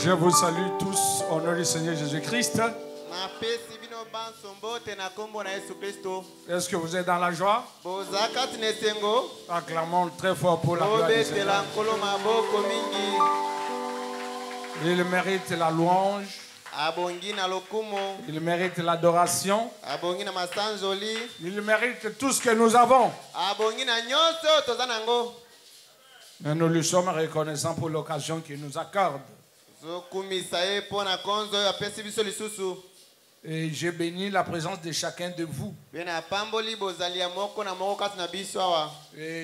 Je vous salue tous au nom du Seigneur Jésus-Christ. Est-ce que vous êtes dans la joie? Acclamons très fort pour la gloire du Seigneur. Il mérite la louange. Il mérite l'adoration. Il mérite tout ce que nous avons. Et nous lui sommes reconnaissants pour l'occasion qu'il nous accorde. Et j'ai béni la présence de chacun de vous. Et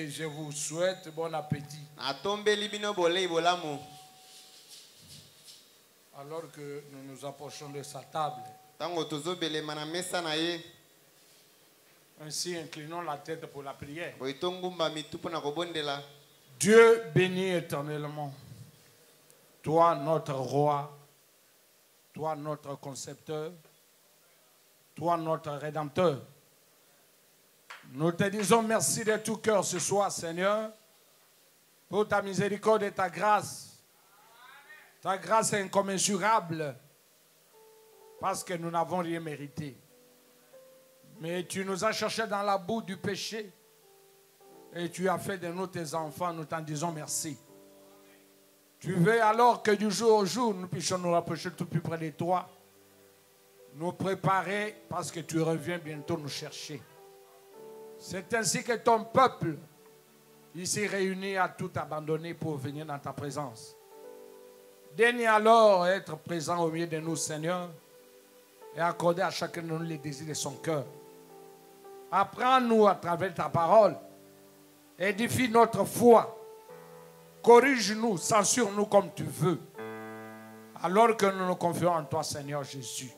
je vous souhaite bon appétit. Alors que nous nous approchons de sa table. Ainsi, inclinons la tête pour la prière. Dieu bénit éternellement. Toi, notre roi, toi, notre concepteur, toi, notre rédempteur. Nous te disons merci de tout cœur ce soir, Seigneur, pour ta miséricorde et ta grâce. Ta grâce est incommensurable, parce que nous n'avons rien mérité. Mais tu nous as cherchés dans la boue du péché, et tu as fait de nous tes enfants, nous t'en disons merci. Tu veux alors que du jour au jour, nous puissions nous rapprocher tout plus près de toi, nous préparer parce que tu reviens bientôt nous chercher. C'est ainsi que ton peuple, ici réuni, a tout abandonné pour venir dans ta présence. Daigne alors être présent au milieu de nous, Seigneur, et accorder à chacun de nous les désirs de son cœur. Apprends-nous à travers ta parole, édifie notre foi. Corrige-nous, censure-nous comme tu veux, alors que nous nous confions en toi, Seigneur Jésus.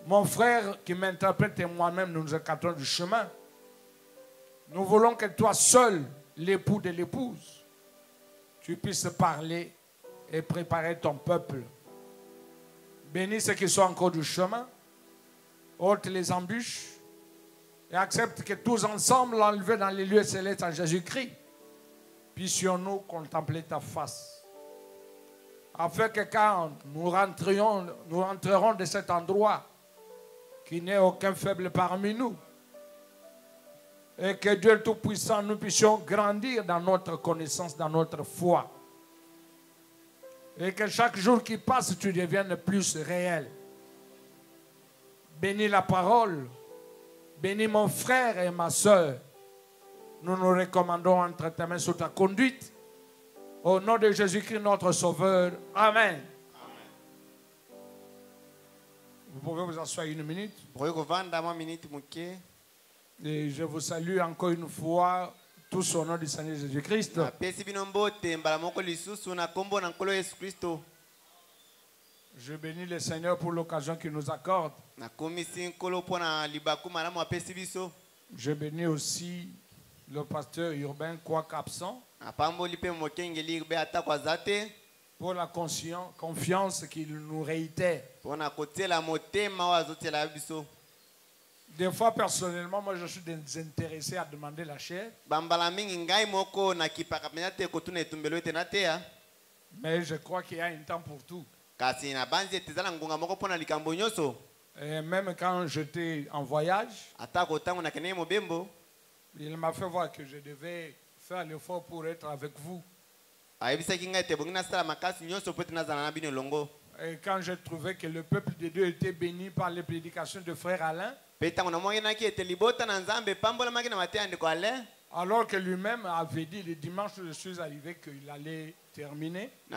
Mon frère qui m'interprète et moi-même, nous nous écartons du chemin. Nous voulons que toi seul, l'époux de l'épouse, tu puisses parler et préparer ton peuple. Bénis ceux qui sont encore du chemin, ôte les embûches et accepte que tous ensemble, enlevés dans les lieux célestes en Jésus-Christ, puissions-nous contempler ta face. Afin que quand nous rentrerons de cet endroit, qu'il n'y ait aucun faible parmi nous, et que Dieu Tout-Puissant, nous puissions grandir dans notre connaissance, dans notre foi. Et que chaque jour qui passe, tu deviennes plus réel. Bénis la parole, bénis mon frère et ma soeur. Nous nous recommandons entre tes mains sous ta conduite. Au nom de Jésus-Christ, notre Sauveur. Amen. Vous pouvez vous asseoir une minute. Et je vous salue encore une fois, tous au nom du Seigneur Jésus-Christ. Je bénis le Seigneur pour l'occasion qu'il nous accorde. Je bénis aussi le pasteur urbain, quoique absent, pour la confiance qu'il nous réitère. Des fois, personnellement, moi je suis désintéressé à demander la chair. Mais je crois qu'il y a un temps pour tout. Et même quand j'étais en voyage, il m'a fait voir que je devais faire l'effort pour être avec vous. Et quand j'ai trouvé que le peuple de Dieu était béni par les prédications de frère Alain, Alors que lui-même avait dit le dimanche où je suis arrivé qu'il allait terminer. Et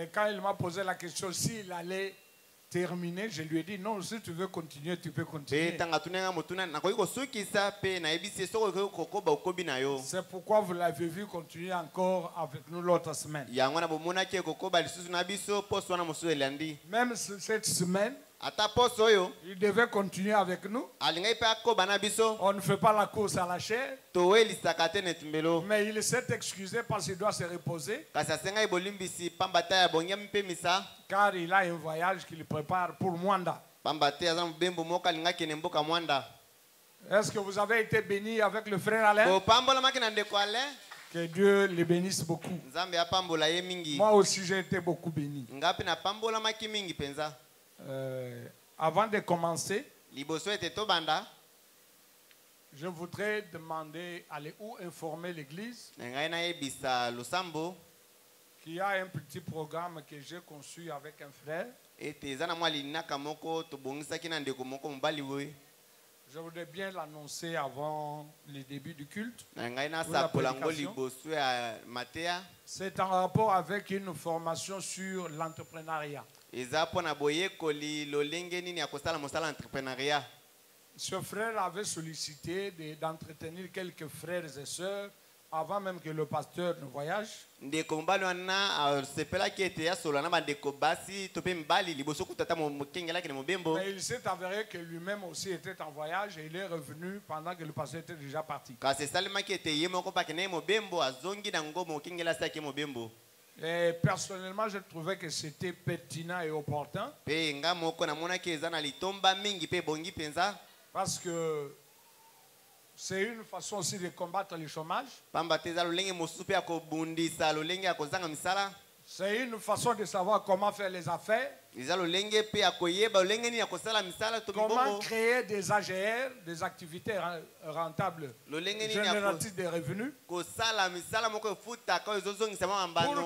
quand il m'a posé la question s'il allait terminer, je lui ai dit non, si tu veux continuer, tu peux continuer. C'est pourquoi vous l'avez vu continuer encore avec nous l'autre semaine. Même cette semaine, il devait continuer avec nous. On ne fait pas la course à la chair. Mais il s'est excusé parce qu'il doit se reposer. Car il a un voyage qu'il prépare pour Mwanda. Est-ce que vous avez été bénis avec le frère Alain? Que Dieu les bénisse beaucoup. Moi aussi j'ai été beaucoup béni. Avant de commencer, je voudrais demander ou informer l'église qu'il y a un petit programme que j'ai conçu avec un frère. Je voudrais bien l'annoncer avant le début du culte. C'est en rapport avec une formation sur l'entrepreneuriat. Ce frère avait sollicité d'entretenir quelques frères et sœurs avant même que le pasteur ne voyage. Mais il s'est avéré que lui-même aussi était en voyage et il est revenu pendant que le pasteur était déjà parti. Et personnellement, je trouvais que c'était pertinent et opportun. Parce que c'est une façon aussi de combattre le chômage. C'est une façon de savoir comment faire les affaires. Comment créer des AGR, des activités rentables, génératrices de revenus. Pour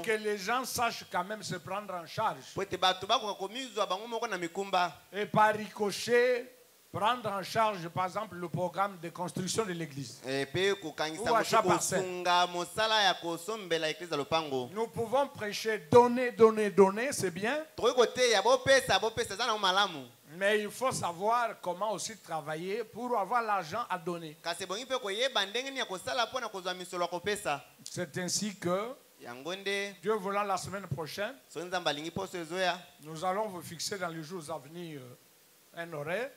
que les gens sachent quand même se prendre en charge. Et par ricochet, prendre en charge, par exemple, le programme de construction de l'église. Ou achat parcelle. Nous pouvons prêcher, donner, c'est bien. Mais il faut savoir comment aussi travailler pour avoir l'argent à donner. C'est ainsi que, Dieu voulant, la semaine prochaine, nous allons vous fixer dans les jours à venir un horaire.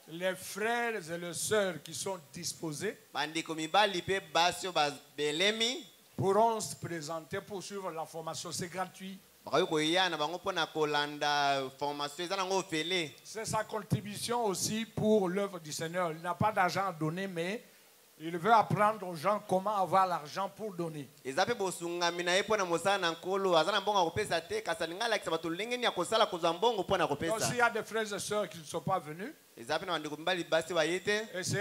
Les frères et les sœurs qui sont disposés pourront se présenter pour suivre la formation. C'est gratuit. C'est sa contribution aussi pour l'œuvre du Seigneur. Il n'a pas d'argent à donner, mais il veut apprendre aux gens comment avoir l'argent pour donner. Donc s'il y a des frères et sœurs qui ne sont pas venus, essayez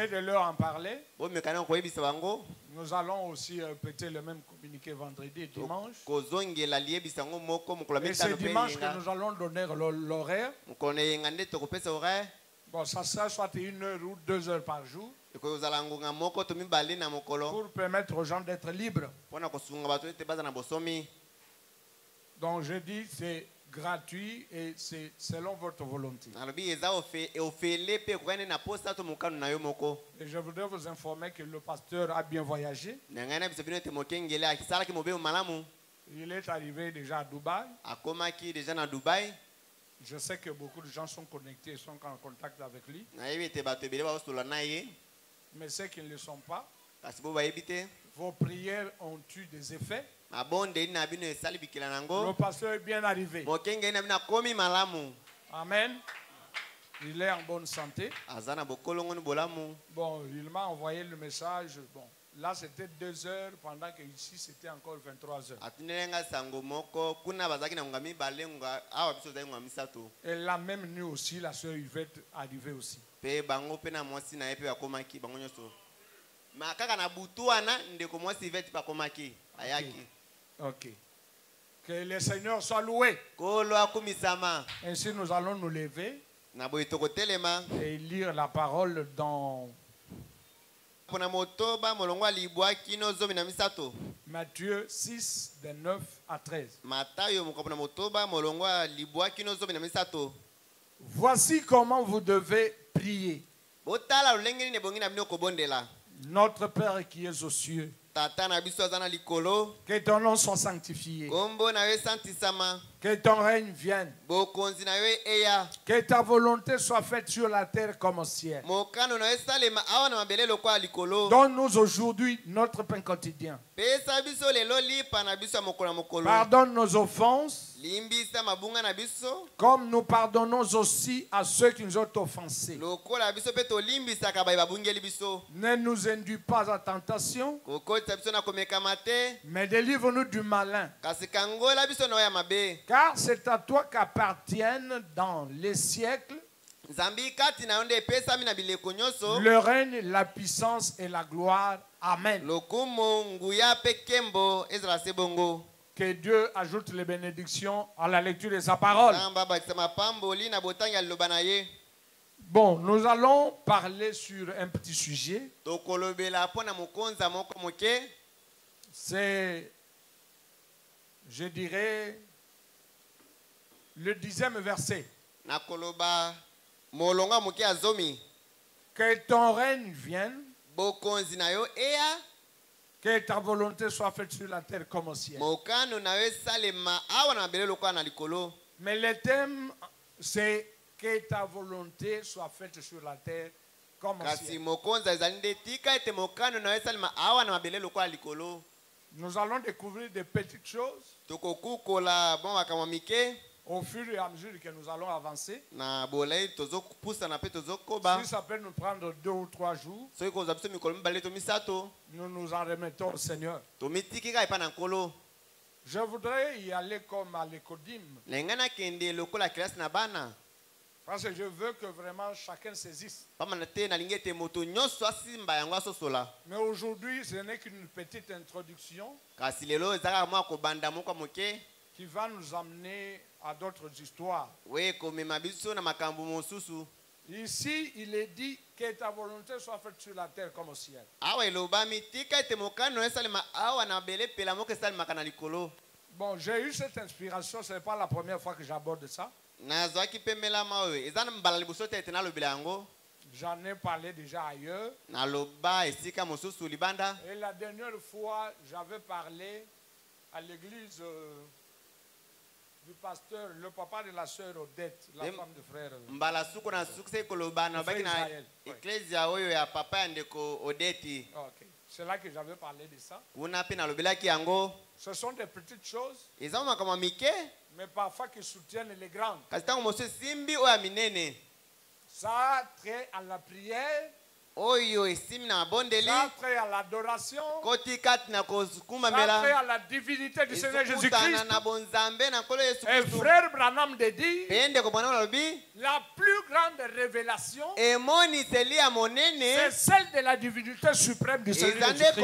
de leur en parler. Nous allons aussi répéter le même communiqué vendredi et dimanche. Et c'est dimanche que nous allons donner l'horaire. Bon, ça sera soit 1 heure ou 2 heures par jour. Pour permettre aux gens d'être libres. Donc je dis c'est gratuit et c'est selon votre volonté. Et je voudrais vous informer que le pasteur a bien voyagé. Il est arrivé déjà à Dubaï. Je sais que beaucoup de gens sont connectés et sont en contact avec lui. Mais ceux qui ne le sont pas, vos prières ont eu des effets. Le pasteur est bien arrivé. Amen. Il est en bonne santé. Bon, il m'a envoyé le message. Bon, là c'était 2 heures pendant que ici c'était encore 23 heures. Et la même nuit aussi, la soeur Yvette arrivée aussi. Ok. Que le Seigneur soit loué. Ainsi nous allons nous lever. et lire la parole dans Matthieu 6, de 9 à 13. Voici comment vous devez prier. Notre Père qui es aux cieux, que ton nom soit sanctifié, que ton règne vienne, que ta volonté soit faite sur la terre comme au ciel. Donne-nous aujourd'hui notre pain quotidien. Pardonne nos offenses, comme nous pardonnons aussi à ceux qui nous ont offensés. Ne nous induis pas à tentation, mais délivre-nous du malin. Car c'est à toi qu'appartiennent dans les siècles le règne, la puissance et la gloire. Amen. Que Dieu ajoute les bénédictions à la lecture de sa parole. Bon, nous allons parler sur un petit sujet. C'est, je dirais, le 10e verset. Que ton règne vienne, que ta volonté soit faite sur la terre comme au ciel. Mais le thème, c'est que ta volonté soit faite sur la terre comme au ciel. Nous allons découvrir des petites choses au fur et à mesure que nous allons avancer. Si ça peut nous prendre 2 ou 3 jours, nous nous en remettons au Seigneur. Je voudrais y aller comme à l'écodime, parce que je veux que vraiment chacun saisisse. Mais aujourd'hui, ce n'est qu'une petite introduction qui va nous amener à d'autres histoires. Ici, il est dit que ta volonté soit faite sur la terre comme au ciel. Bon, j'ai eu cette inspiration, ce n'est pas la première fois que j'aborde ça. J'en ai parlé déjà ailleurs. Et la dernière fois, j'avais parlé à l'église du pasteur, le papa de la sœur Odette, la femme de frère. Okay. C'est là que j'avais parlé de ça. Ce sont des petites choses, mais parfois qui soutiennent les grandes. Ça a trait à la prière, ça a trait à l'adoration, ça a trait à la divinité du Seigneur Jésus-Christ. Et frère Branham de dire, la plus grande révélation, c'est celle de la divinité suprême du Seigneur Jésus-Christ.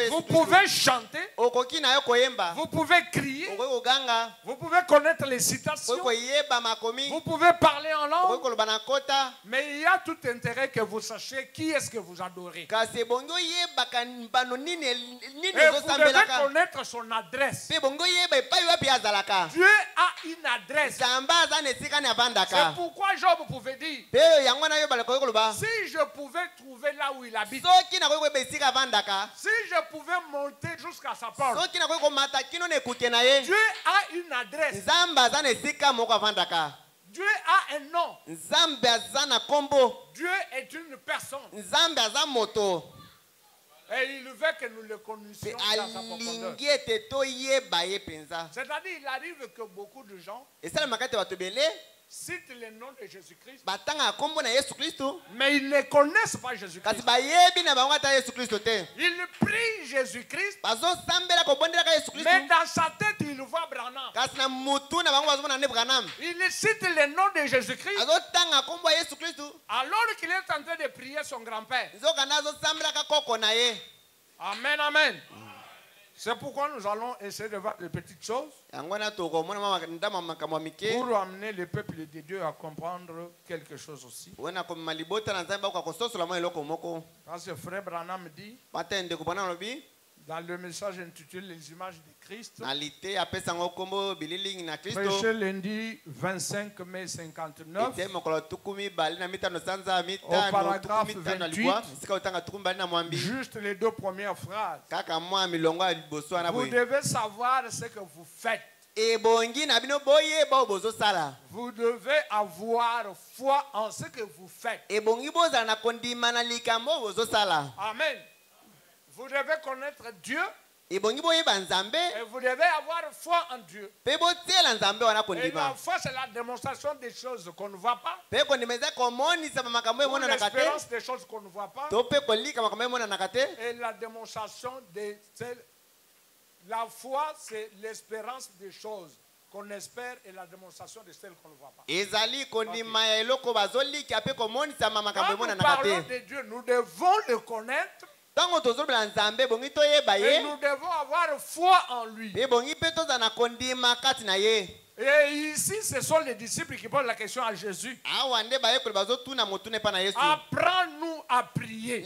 Vous pouvez chanter, vous pouvez crier, vous pouvez connaître les citations, vous pouvez parler en langue, mais il y a tout intérêt que vous sachiez qui est-ce que vous adorez. Et vous devez connaître son adresse. Dieu a une adresse. C'est pourquoi Job pouvait dire, si je pouvais trouver là où il habite, si je pouvais monter jusqu'à sa porte, Dieu a une adresse. Dieu a un nom. Dieu est une personne. Et il veut que nous le connaissions dans sa profondeur. C'est-à-dire, il arrive que beaucoup de gens citent le nom de Jésus-Christ, mais ils ne connaissent pas Jésus-Christ. Ils prient Jésus-Christ, mais dans sa tête, il voit Branham. Il cite le nom de Jésus-Christ alors qu'il est en train de prier son grand-père. Amen, amen. C'est pourquoi nous allons essayer de voir les petites choses pour amener le peuple de Dieu à comprendre quelque chose aussi. Parce que Frère Branham dit, dans le message intitulé Les images de Christ, prêché lundi 25 mai 59, au paragraphe 28, juste les deux premières phrases. Vous devez savoir ce que vous faites. Vous devez avoir foi en ce que vous faites. Amen. Vous devez connaître Dieu et vous devez avoir foi en Dieu. Et la foi, c'est la démonstration des choses qu'on ne voit pas. L'espérance des choses qu'on ne voit pas. Et la démonstration des... La foi, c'est l'espérance des choses qu'on espère et la démonstration de celles qu'on ne voit pas. Quand nous parlons de Dieu, nous devons le connaître. Et nous devons avoir foi en lui. Et ici, ce sont les disciples qui posent la question à Jésus. Apprends-nous à prier.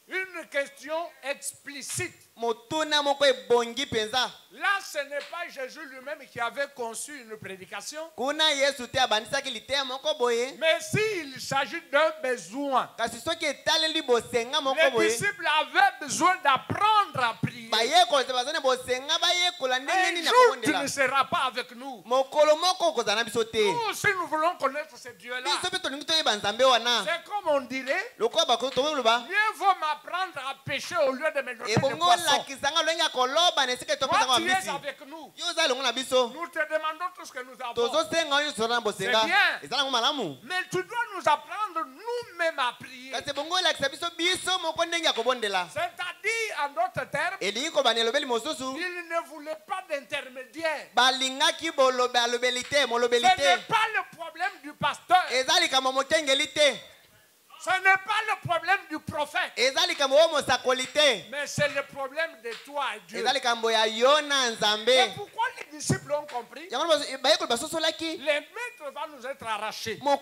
Une question explicite. Là, ce n'est pas Jésus lui-même qui avait conçu une prédication. Mais s'il s'agit d'un besoin, les disciples avaient besoin d'apprendre à prier. Un jour, tu ne seras pas avec nous. Nous, si nous voulons connaître ce Dieu-là, c'est comme on dirait, mieux vaut m'apprendre à pécher au lieu de me donner des poissons. Toi, tu es avec nous. Nous te demandons tout ce que nous avons. C'est bien. Mais tu dois nous apprendre nous-mêmes à prier. C'est-à-dire, en d'autres termes, il ne voulait pas d'intermédiaire. Ce n'est pas le problème du pasteur. Ce n'est pas le problème du prophète. Mais c'est le problème de toi et Dieu. C'est pourquoi les disciples ont compris. Les maîtres vont nous être arrachés. Mais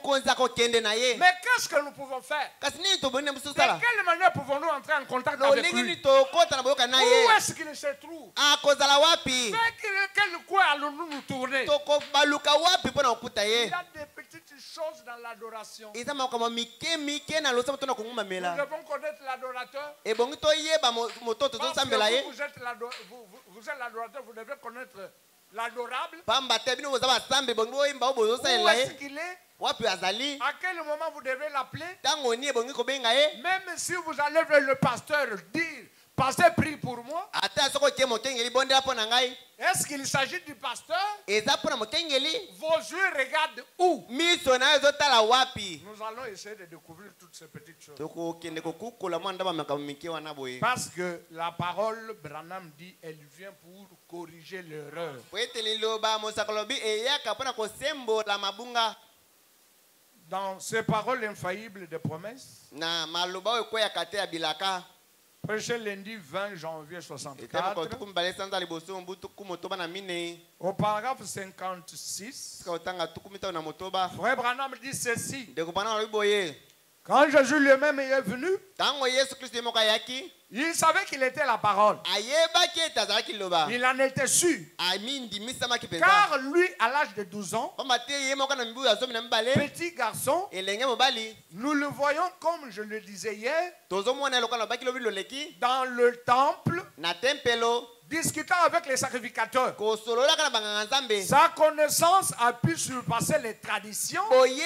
qu'est-ce que nous pouvons faire? De quelle manière pouvons-nous entrer en contact avec lui? Où est-ce qu'il se trouve? Quel coin allons-nous nous tourner? Il y a des petites choses dans l'adoration. Nous devons connaître l'adorateur. Parce que vous êtes l'adorateur, vous devez connaître l'adorable. Où est-ce qu'il est? À quel moment vous devez l'appeler? Même si vous allez vers le pasteur dire, pasteur, prie pour moi. Est-ce qu'il s'agit du pasteur? Vos yeux regardent où? Nous allons essayer de découvrir toutes ces petites choses. Parce que la parole, Branham dit, elle vient pour corriger l'erreur. Dans ces paroles infaillibles de promesses, prêché lundi 20 janvier 64, au paragraphe 56, Frère Branham dit ceci. Quand Jésus lui-même est venu, il savait qu'il était la parole. Il en était sûr. Car lui, à l'âge de 12 ans, petit garçon, nous le voyons comme je le disais hier, dans le temple, discutant avec les sacrificateurs. Sa connaissance a pu surpasser les traditions. Et il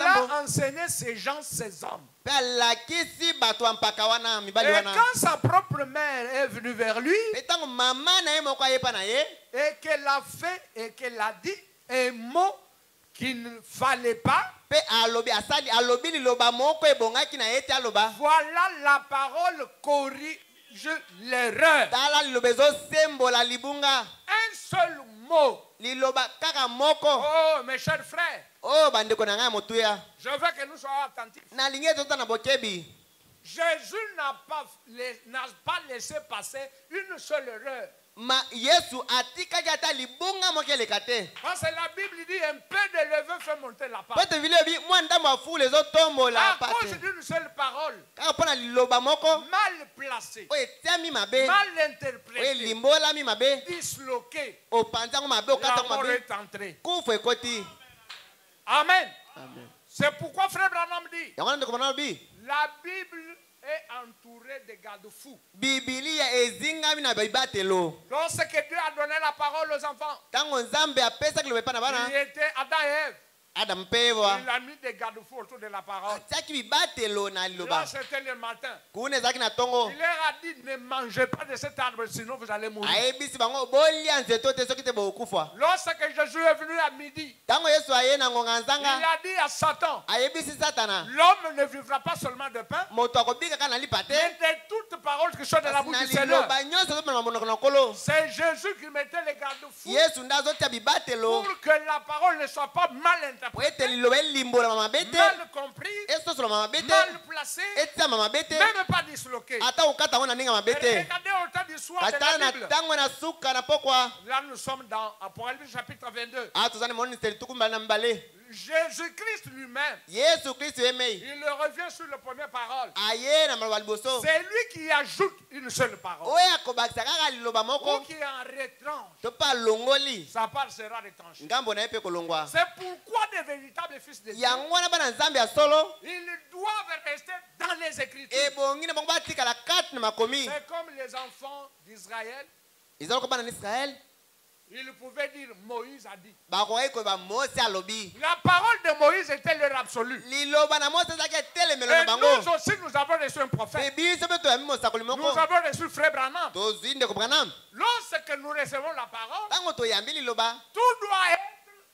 a enseigné ces gens, ces hommes. Et quand sa propre mère est venue vers lui, et qu'elle a fait et qu'elle a dit un mot qu'il ne fallait pas, voilà la parole corrige l'erreur. Un seul mot. Oh, mes chers frères, je veux que nous soyons attentifs. Jésus n'a pas laissé passer une seule erreur. Yesu atika jata libunga mokele kate. Parce que la Bible dit un peu de levain fait monter la pâte. Pote vile bi mwanda mafu les autres tombo la pâte. À cause d'une seule parole. Car pona liloba moko. Mal placée. Oye tiami mabe. Mal interprétée. Oye limbola mi mabe. Disloquée. O panzango mabe o kata La mort mabe. est entrée. Kufu ekoti. Amen. Amen. C'est pourquoi frère Branham dit. Yangona ndeko bi. La Bible est entourée de garde-fous. Biblia ezinga mi na bibatelo. Lorsque Dieu a donné la parole aux enfants, Tango nzambe apesa kilobe pana bana. il était Adam et Ève. Adam pewa. Il a mis des garde-fous autour de la parole. Ataki bibatelo na liloba. Là, c'était le matin. Kune zaki na tongo. Il leur a dit, ne mangez pas de cet arbre, sinon vous allez mourir. Aebisi bango bolia nzeto te soki te bokufa. Lorsque Jésus est venu à midi, Tango Yesu aye na ngonga il nzanga. a dit à Satan, Ayebisi satana. l'homme ne vivra pas seulement de pain, Moto akobika kana lipate. mais de toutes paroles qui sont de la bouche du Seigneur. liloba nyonso zo na monoko na kolo. C'est Jésus qui mettait les garde-fous Yesu ndazo tia bibatelo. pour que la parole ne soit pas mal interprétée, Ete liloba limbola mama bete. mal comprise, Esto solo mama bete. mal placée, Eta mama bete. même pas disloquée. Ata ukata wana ninga mama Et bete. regardez au temps du soir de Kata la na Bible. tango na suka na pokwa. Là, nous sommes dans Apocalypse chapitre 22. Tuzane moni teli tukumba na mbale. Jésus-Christ lui-même, Yesu Kristo emei. il revient sur la première parole. Aye na maloba liboso. C'est lui qui ajoute une seule parole. Oya kobakisa kaka liloba Ou moko. qui en retranche. To pa longoli. Sa part sera retranchée. Ngambo na epe kolongwa. C'est pourquoi des véritables fils de Dieu, Yango wana bana nzambe ya solo. ils doivent rester dans les Écritures. Ebongi na bango batika la kati na makomi. C'est comme les enfants d'Israël. Ezalo ko bana na Israël. Ils pouvaient dire Moïse a dit. Bakoki ko ba Mose alobi. La parole de Moïse était leur absolu. Liloba na Mose zaki telemelo Et na bango. nous aussi, nous avons reçu un prophète. Biso beto ya mimo sakoli Nous moko. avons reçu frère Branham. Tozwi ndeko Branham. Lorsque nous recevons la parole, Tango toyambi liloba. tout doit être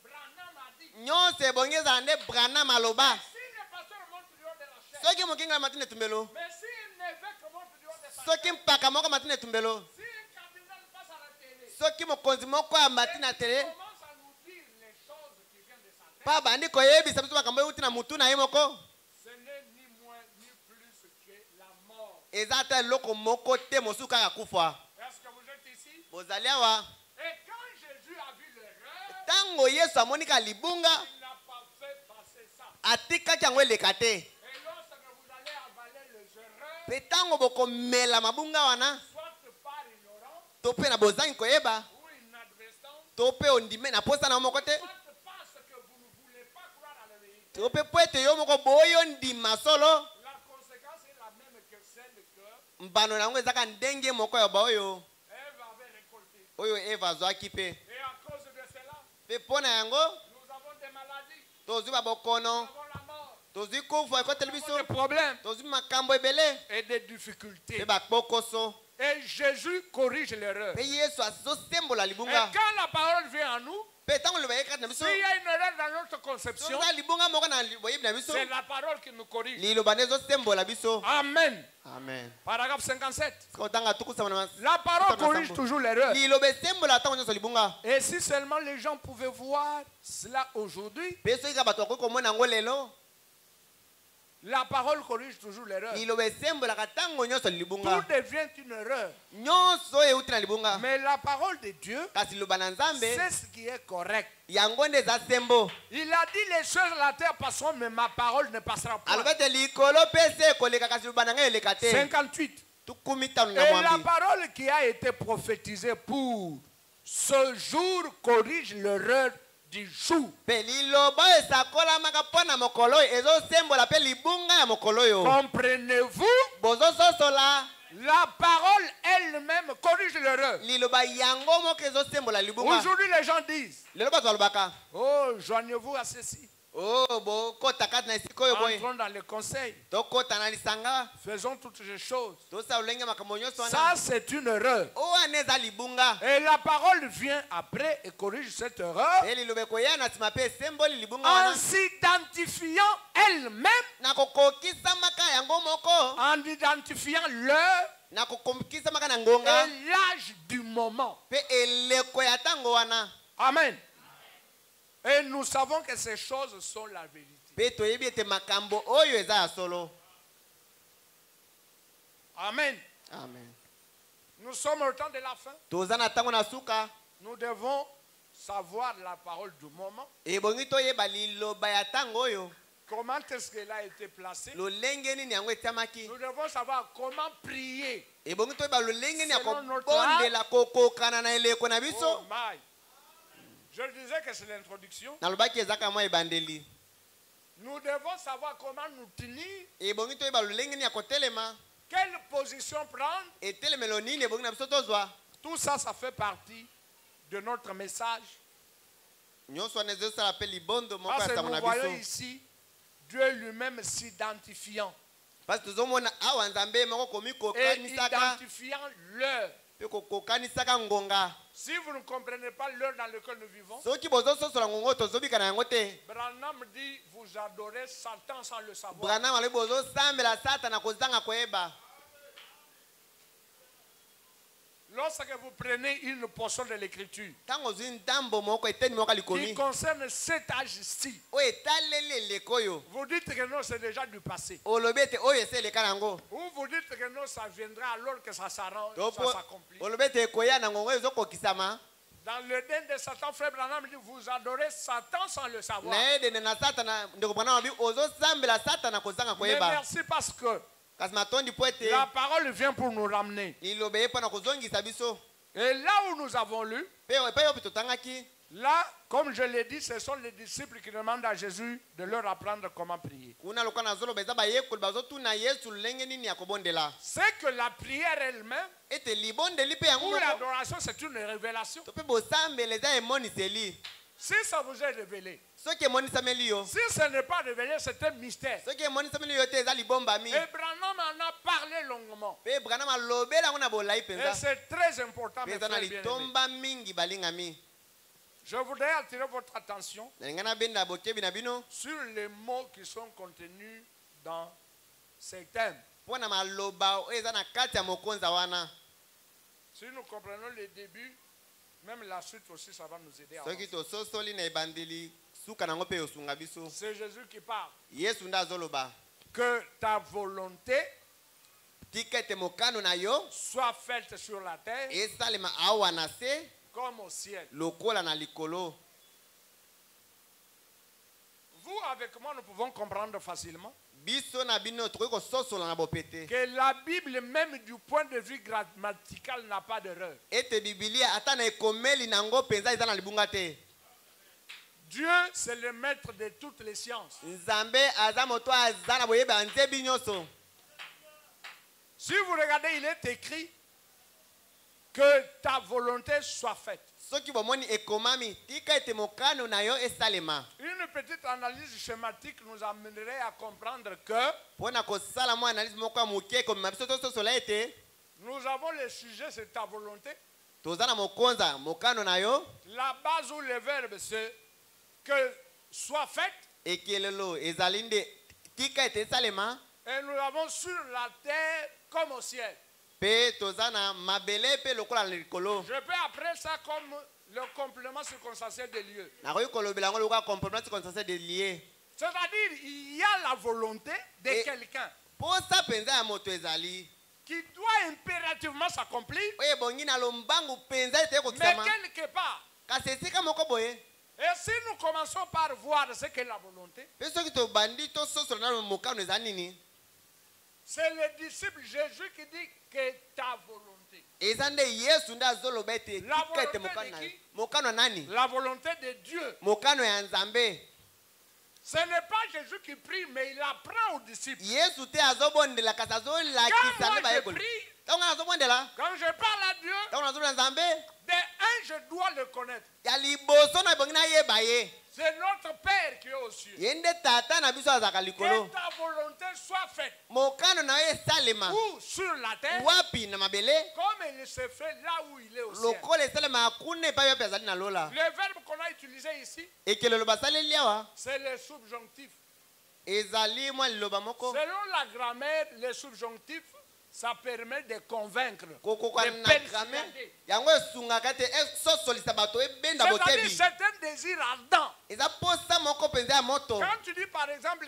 Branham a dit. Nyonso ebongeza nde Branham aloba. Si le pasteur monte du haut de la chaise, Soki mokinga matine tumbelo. mais si un évêque monte du haut de sa Soki mpaka moko matine tumbelo. si un cardinal passe à la télé, Soki mokonzi moko ya matine tele. commence à nous dire les choses qui viennent de sa tête, Pa bandi koyebisa biso makambo euti na mutu na ye moko. ce n'est ni moins ni plus que la mort. Eza ata eloko moko te mosusu kaka kufa. Est-ce que vous êtes ici? Bozali awa. Et quand Jésus a vu l'erreur, Tango Yesu amonika libunga. il n'a pas fait passer ça. Atikaki yango eleka te. Et lorsque vous allez avaler les erreurs, Pe tango bokomela mabunga wana. soit par ignorance To pe na bozangi koyeba. ou inadvertance, To pe ondime na posa na moko te. soit parce que vous ne voulez pas croire à la vérité, To pe po ete yo moko boyo ndima solo. la conséquence est la même que celle que Mbano na yango ezaka ndenge moko ya baoyo. Ève avait récoltée. Oyo Eva azwaki pe. Et à cause de cela, Pe mpo na yango nous avons des maladies, tozwi babokono. nous avons la mort, Tozwi kufa ekoteli nous biso. avons des problèmes Tozwi makambo ebele. et des difficultés. Pe bakpokoso. Et Jésus corrige l'erreur. Pe Yesu azosembola Et libunga. quand la parole vient à nous, Pe tango liloba ye kati na biso. s'il y a une erreur dans notre conception, Toza libunga moko na boyebi na biso. c'est la parole qui nous corrige. Liloba nde ezosembola biso. Amen. Amen. Paragraphe 57. Kotanga tukusama na La parole corrige toujours l'erreur. liloba esembola tango nyonso libunga. Et si seulement les gens pouvaient voir cela aujourd'hui, Pe soki kaka bato bakoki komona yango lelo. la parole corrige toujours l'erreur. Liloba esembolaka tango nyonso Tout libunga. devient une erreur. Nyonso oyo euti na libunga. Mais la parole de Dieu, Kasi liloba na Nzambe c'est ce qui est correct. yango nde eza sembo. Il a dit les choses de la terre passeront, mais ma parole ne passera pas. Alobi ete likolo mpe se ekoleka kasi liloba na ngai eleka te. 58. Tukumi tano na Et la mwambi. parole qui a été prophétisée pour ce jour corrige l'erreur du jour. Pe liloba oyo esakolamaka mpo na mokolo oyo ezosembola mpe libunga ya mokolo oyo. Comprenez-vous? Bozososola. La parole elle-même corrige l'erreur. Liloba yango moko ezosembola libunga. Aujourd'hui, les gens disent, Lelo bato balobaka. oh, joignez-vous à ceci. Oh, bokota kati na esika oyo boye. Entrons dans le conseil. Tokota na lisanga. Faisons toutes ces choses. Tosala lolenge makambo nyonso Ça, wana. c'est une erreur. Oyo wana eza libunga. Et la parole vient après et corrige cette erreur Pe liloba ekoya na nsima mpe esemboli libunga en wana. s'identifiant elle-même, Na kokokisamaka yango moko. en identifiant l'heure Na kokokisamaka na ngonga. et l'âge du moment. Pe eleko ya tango wana. Amen. Et nous savons que ces choses sont la vérité. Pe toyebi ete makambo oyo eza ya solo. Amen. Amen. Nous sommes au temps de la fin. Toza na ntango na suka. Nous devons savoir la parole du moment. Ebongi toyeba liloba ya ntango oyo. Comment est-ce qu'elle a été placée? Lolenge nini yango etiamaki. Nous devons savoir comment prier. Ebongi toyeba lolenge nini ya Selon notre kobondela kokokana na eleko na biso. Oh my. Je disais que c'est l'introduction. Nalobaki ezaka mwa ebandeli. Nous devons savoir comment nous tenir. Ebongi toyeba lolenge nini ya kotelema. Quelle position prendre? Etelemelo nini ebongi na biso tozwa. Tout ça, ça fait partie de notre message. Nyonso wana ezosala mpe libondo moko Parce ya que sango nous na voyons biso. ici Dieu lui-même s'identifiant. Parce que tozomona awa nzambe moko komi Et kokanisaka identifiant l'heure. mpe kokanisaka ngonga. Si vous ne comprenez pas l'heure dans laquelle nous vivons, Soki bozososola ngongo tozobika na yango te. Branham dit vous adorez Satan sans le savoir. Branham alobi bozosambela satana kozanga koyeba. Lorsque vous prenez une portion de l'écriture Tango ozwi ndambo moko eteni moko qui likomi concerne cet âge-ci, oyo etaleli eleko oyo vous dites que non, c'est déjà du passé. olobi ete oyo esi eleka nango. Ou vous dites que non, ça viendra alors que ça s'arrange, To ça po s'accomplit. olobi ete ekoya na ngongo oyo ezokokisama. Dans le den de Satan, frère Branham dit vous adorez Satan sans le savoir. Na ye dene na satana ndeko Branham alobi ozosambela satana kozanga Mais koyeba. merci parce que Kasi matondi po ete la parole vient pour nous ramener. liloba ye mpona kozongisa biso. Et là où nous avons lu, Pe yo mpe totangaki. là, comme je l'ai dit, ce sont les disciples qui demandent à Jésus de leur apprendre comment prier. Kuna lokola nazoloba eza bayekoli bazotuna yesu lolenge nini ya kobondela. C'est que la prière elle-même, Ete libondeli mpe yango ou moko l'adoration, c'est une révélation. to mpe bosambela eza emoniseli. Si ça vous est révélé, Soki emonisameli yo. si ce n'est pas révélé, c'est un mystère. Soki emonisameli yo te eza libombami. Et Branham en a parlé longuement. Pe Branham alobela yango na bolai Et penza. c'est très important, mes Pe eza na frères bien-aimés. litomba mingi balingami. Je voudrais attirer votre attention Nalinga nabenda bokebi na bino sur les mots qui sont contenus dans ces thèmes. mpona maloba oyo eza na kati ya mokonza wana. Si nous comprenons le début, même la suite aussi, ça va nous aider à Soki avancer. tososoli na ebandeli suka nango mpe yosunga biso. C'est Jésus qui parle. Yesu nde azoloba. Que ta volonté Tika ete mokano na yo soit faite sur la terre esalema awa na se comme au ciel. lokola na likolo. Vous, avec moi, nous pouvons comprendre facilement Biso na bino tokoki kososola na bopete. que la Bible, même du point de vue grammatical, n'a pas d'erreur. Ete bibilia ata na ekomeli nango penza eza na libunga te. Dieu, c'est le maître de toutes les sciences. Nzambe aza moto aza na boyeba nzebi nyonso. Si vous regardez, il est écrit que ta volonté soit faite. Soki bomoni ekomami tika ete mokano na yo esalema. Une petite analyse schématique nous amènerait à comprendre que Pona kosala mwa analyse moko ya moke ekomema biso tososola ete nous avons le sujet, c'est ta volonté. toza na mokonza mokano na yo. La base ou le verbe, c'est que soit faite. Ekelelo ezali nde tika ete esalema. Et nous avons sur la terre comme au ciel. Pe toza na mabele pe lokola na likolo. Je peux appeler ça comme le complément circonstanciel des lieux. Nakoki kolobela yango lokola complément circonstanciel de lié. C'est-à-dire, il y a la volonté de quelqu'un Posa penza ya moto ezali. qui doit impérativement s'accomplir, Oye bongi na lombangu penza ete mais kokisama. quelque part. Kasi esika moko boye. Et si nous commençons par voir ce qu'est la volonté, Pe soki tobandi tososola na mokano eza nini. c'est le disciple Jésus qui dit que ta volonté. Eza nde Yesu nde azoloba ete La tika ete volonté mokano de na qui? yo. Mokano ya nani? La volonté de Dieu. Mokano ya Nzambe. Ce n'est pas Jésus qui prie, mais il apprend aux disciples. Yesu te azobondela kasi Quand azolakisa moi nde je bayekoli. prie, Ntango azobondela, quand je parle à Dieu, ntango nazobondela Nzambe, de un, je dois le connaître. ya liboso na ebongi nayeba ye. C'est notre Père qui est aux cieux. Ye nde tata na biso azalaka likolo. Que ta volonté soit faite Mokano na yo esalema ou sur la terre, wapi na mabele comme il se fait là où il est au ciel. lokola esalema kuna epai wapi azali na lola. Le verbe qu'on a utilisé ici, Ekelelo basaleli awa c'est le subjonctif. ezali mwa liloba moko. Selon la grammaire, le subjonctif, ça permet de convaincre, kokokana de na grame persuader. yango esungaka te esosolisa bato ebenda C'est-à-dire, bokebi. c'est un désir ardent. Eza posa moko penza ya moto. Quand tu dis par exemple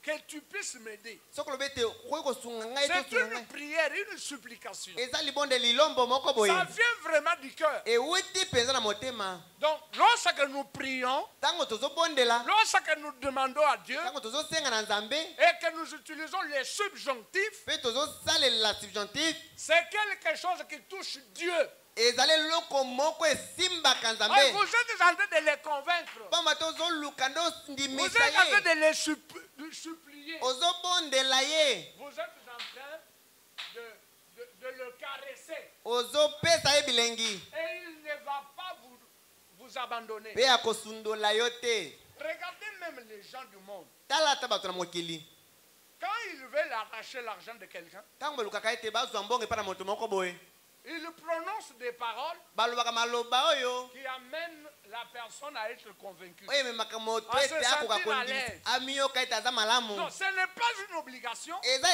que que tu puisses m'aider. soki olobi ete okoki kosunga ngai C'est tosunga une ngai prière, une supplication. eza libonde lilombo moko boye Ça vient vraiment du cœur. ewuti mpenza na motema Donc, lorsque nous prions, ntango tozobondela lorsque nous demandons à Dieu ntango tozosenga na nzambe et que nous utilisons les subjonctifs, mpe tozosalela subjonctif c'est quelque chose qui touche Dieu. ezali eloko moko esimbaka Ah, nzambe vous êtes en train de les convaincre. pamba te ozoluka nde Vous ondimisa êtes en train ye de les supplier. ozobondela ye Vous êtes en train de le caresser. ozopesa ye bilengi Et il ne va pas vous abandonner. mpe akosundola yo te Regardez même les gens du monde. tala ata bato na mokili Quand ils veulent arracher l'argent de quelqu'un, ntango balukaka ete bazwa mbongo epai na moto moko boye ils prononcent des paroles balobaka maloba oyo qui amènent la personne à être convaincue. oyo ememaka moto Ah, ete se akoka sentir à kondimisa l'aise. amioka ete aza malamu Non, ce n'est pas une obligation, eza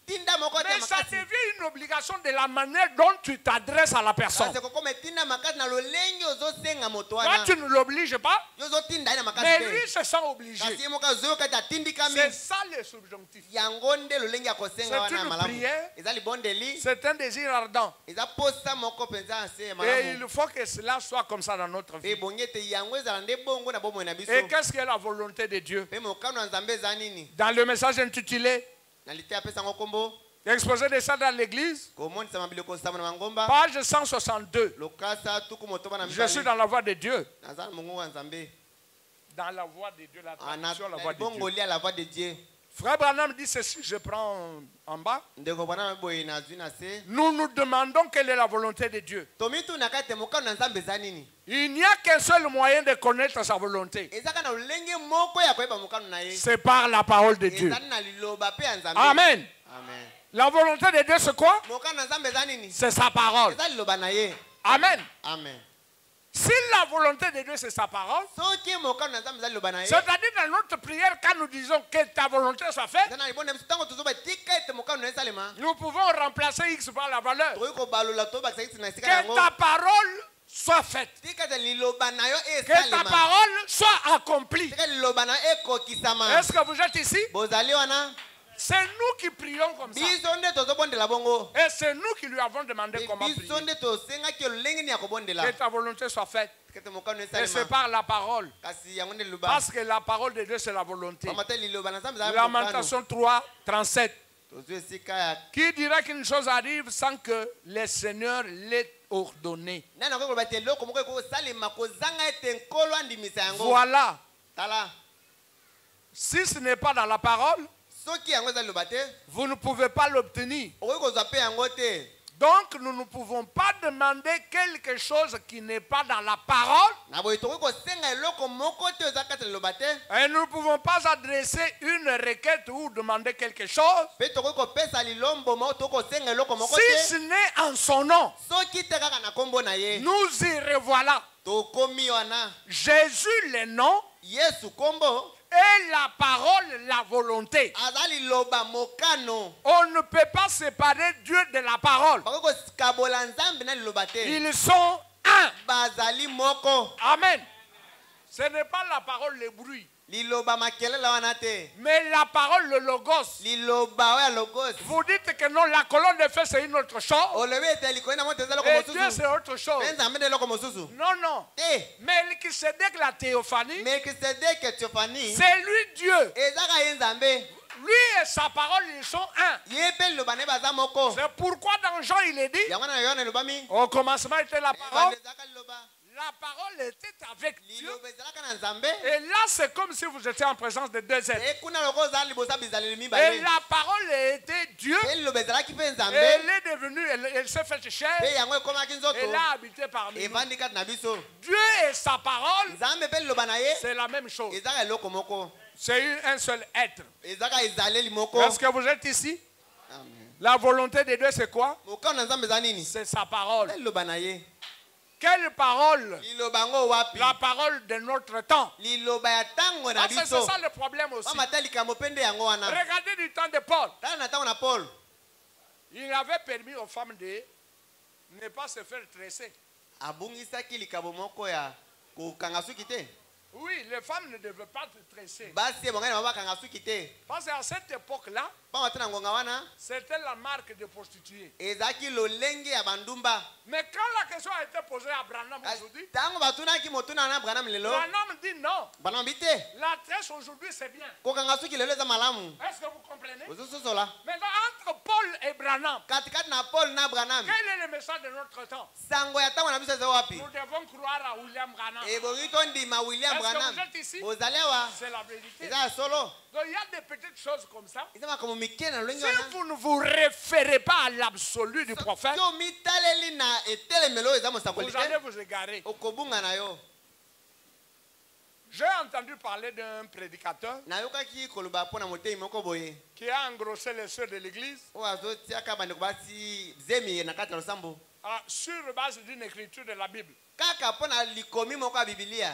ntinda moko te mais ça makasi devient une obligation de la manière dont tu t'adresses à la personne. kasi kokoma etinda makasi na lolenge ozosenga moto Toi, wana tu ne l'obliges pas, yo ozotinda ye na makasi mais te lui se sent obligé. kasi ye moko azoyoka ete atindikami C'est ça le subjonctif. yango nde lolenge ya kosenga C'est wana ya une malamu prière. eza libondeli C'est un désir ardent. eza posa moko mpenza ya se ya Et malamu il faut que cela soit comme ça dans notre mpe vie. ebongi ete yango ezala nde bongo na bomoi na biso Et qu'est-ce que la volonté de Dieu? mpe mokano ya nzambe eza nini Dans le message intitulé na lite apesa yango nkombo Exposé de ça dans l'église, komonisa mabiloko osama na mangomba page 162. lokasa tuku motoba na Je suis dans la voie de Dieu. naza na mongongo ya nzambe Dans la voie de Dieu, la Ah, na traduction, la voie de Dieu. libongoli ya la voix de Dieu Frère Branham dit ceci, je prends en bas. ndeko bwana boye nazwi na se Nous nous demandons quelle est la volonté de Dieu. tomitunaka ete mokano na nzambe eza nini Il n'y a qu'un seul moyen de connaître sa volonté. ezaka na lolenge moko ya koyeba mokano na ye C'est par la parole de Dieu. ezali na liloba mpe ya nzambe Amen. amen La volonté de Dieu, c'est quoi? mokano na nzambe eza nini C'est sa parole. eza liloba na ye Amen. amen Si la volonté de Dieu, c'est sa parole, soki mokano na nzambe eza liloba na ye c'est-à-dire dans notre prière, quand nous disons que ta volonté soit faite, eza na libonde biso ntango tozoba tika ete mokano na ye esalema nous pouvons remplacer X par la valeur. tokoki kobalola tobakisa kisi na esika na Que yango ta parole soit faite. tika ete liloba na yo Que ta esalema parole soit accomplie. tika liloba na yo ekokisama Est-ce que vous êtes ici? bozali wana C'est nous qui prions comme ça. biso nde tozobondela bongo Et c'est nous qui lui avons demandé Mpe comment biso prier. nde tosengaki lolenge nini ya kobondela Que ta volonté soit faite. tika ete mokano Et c'est esalema par la parole. kasi yango nde liloba Parce que la parole de Dieu, c'est la volonté. pamba te liloba na nzambe ezali mokano Lamentation 3, 37. tozwi esika ya Qui dirait qu'une chose arrive sans que le Seigneur l'ait ordonné? nani akoki koloba ete eloko moko ekoki kosalema kozanga ete nkolo andimisa yango Voilà. tala Si ce n'est pas dans la parole, soki yango eza liloba te vous ne pouvez pas l'obtenir. okoki kozwa mpe yango te Donc, nous ne pouvons pas demander quelque chose qui n'est pas dans la parole. na boye tokoki kosenga eloko moko te eza kati ya liloba te Et nous ne pouvons pas adresser une requête ou demander quelque chose mpe tokoki kopesa lilombo moko tokoki kosenga eloko moko si ce te n'est en son nom. soki te kaka na nkombo na ye Nous y revoilà. tokomi wana Jésus, le nom, yesu nkombo et la parole, la volonté. aza liloba mokano On ne peut pas séparer Dieu de la parole. bakoki kokabola nzambe na liloba te Ils sont un. bazali moko Amen. Ce n'est pas la parole, le bruit, liloba makelela wana te mais la parole, le logos. liloba oyo ya logos Vous dites que non, la colonne de feu, c'est une autre chose. olobi ete likoli na moto eza eloko Et Dieu, mosusu c'est autre chose. mpe nzambe nde eloko mosusu Non, non. te Melchisedec, la théophanie, melkisedeke tiofani c'est lui Dieu. ezaka ye nzambe Lui et sa parole, ils sont un. ye mpe liloba ne baza moko C'est pourquoi dans Jean, il est dit, yango na yohana elobami au commencement était la ebanda parole. ezalaka liloba La parole était avec Dieu. liloba ezalaka na nzambe Et là, c'est comme si vous étiez en présence de deux êtres. e kuna loko ozala liboso ya bizaleli Et mibale la parole était Dieu. mpe liloba ezalaki mpe Et nzambe elle est devenue, elle s'est faite chair. mpe yango ekomaki nzoto Elle a habité parmi nous. evandi kati na biso Dieu et sa parole, nzambe mpe liloba na ye c'est la même chose. ezaka eloko moko C'est un seul être. ezaka ezaleli moko Est-ce que vous êtes ici? Amen. La volonté de Dieu, c'est quoi? mokano na nzambe eza nini C'est sa parole. mpe liloba na ye Quelle parole? liloba yango wapi La parole de notre temps. liloba ya ntango na Ah, c'est biso ça le problème aussi. pamba te likambo mpe nde yango wana Regardez du temps de Paul. tala na ntango na paul Il avait permis aux femmes de ne pas se faire tresser. abungisaki likambo moko ya kokanga suki te Oui, les femmes ne devaient pas se tresser. basi ebongani na babakanga suki te Parce qu'à cette époque-là, mpango te na ngonga wana c'était la marque de prostituée. ezalaki lolenge ya bandumba. Mais quand la question a été posée à Branham aujourd'hui, ntango batunaki motuna na Branham lelo Branham dit non. Branham bi te La tresse aujourd'hui, c'est bien. kokanga suki lelo eza malamu Est-ce que vous comprenez? ozososola Maintenant, entre Paul et Branham, katikati na Paul na Branham quel est le message de notre temps? sango ya ntango na biso eza wapi Nous devons croire à William Branham. ebongi tondima William Est-ce que Branham vous êtes ici? ozali awa C'est la vérité. eza ya solo Donc il y a des petites choses comme ça. eza makambo mike na lolenge Si wana vous ne vous référez pas à l'absolu du prophète, soki omitaleli na etelemelo oyo eza mosakoli vous allez te vous égarer. okobunga na yo. J'ai entendu parler d'un prédicateur nayokaki koloba mpo na motei moko boye qui a engrossé les sœurs de l'église oyo azotiaka bandeko basi zemi na kati ya losambo sur base d'une écriture de la Bible. kaka mpo na likomi moko ya bibilia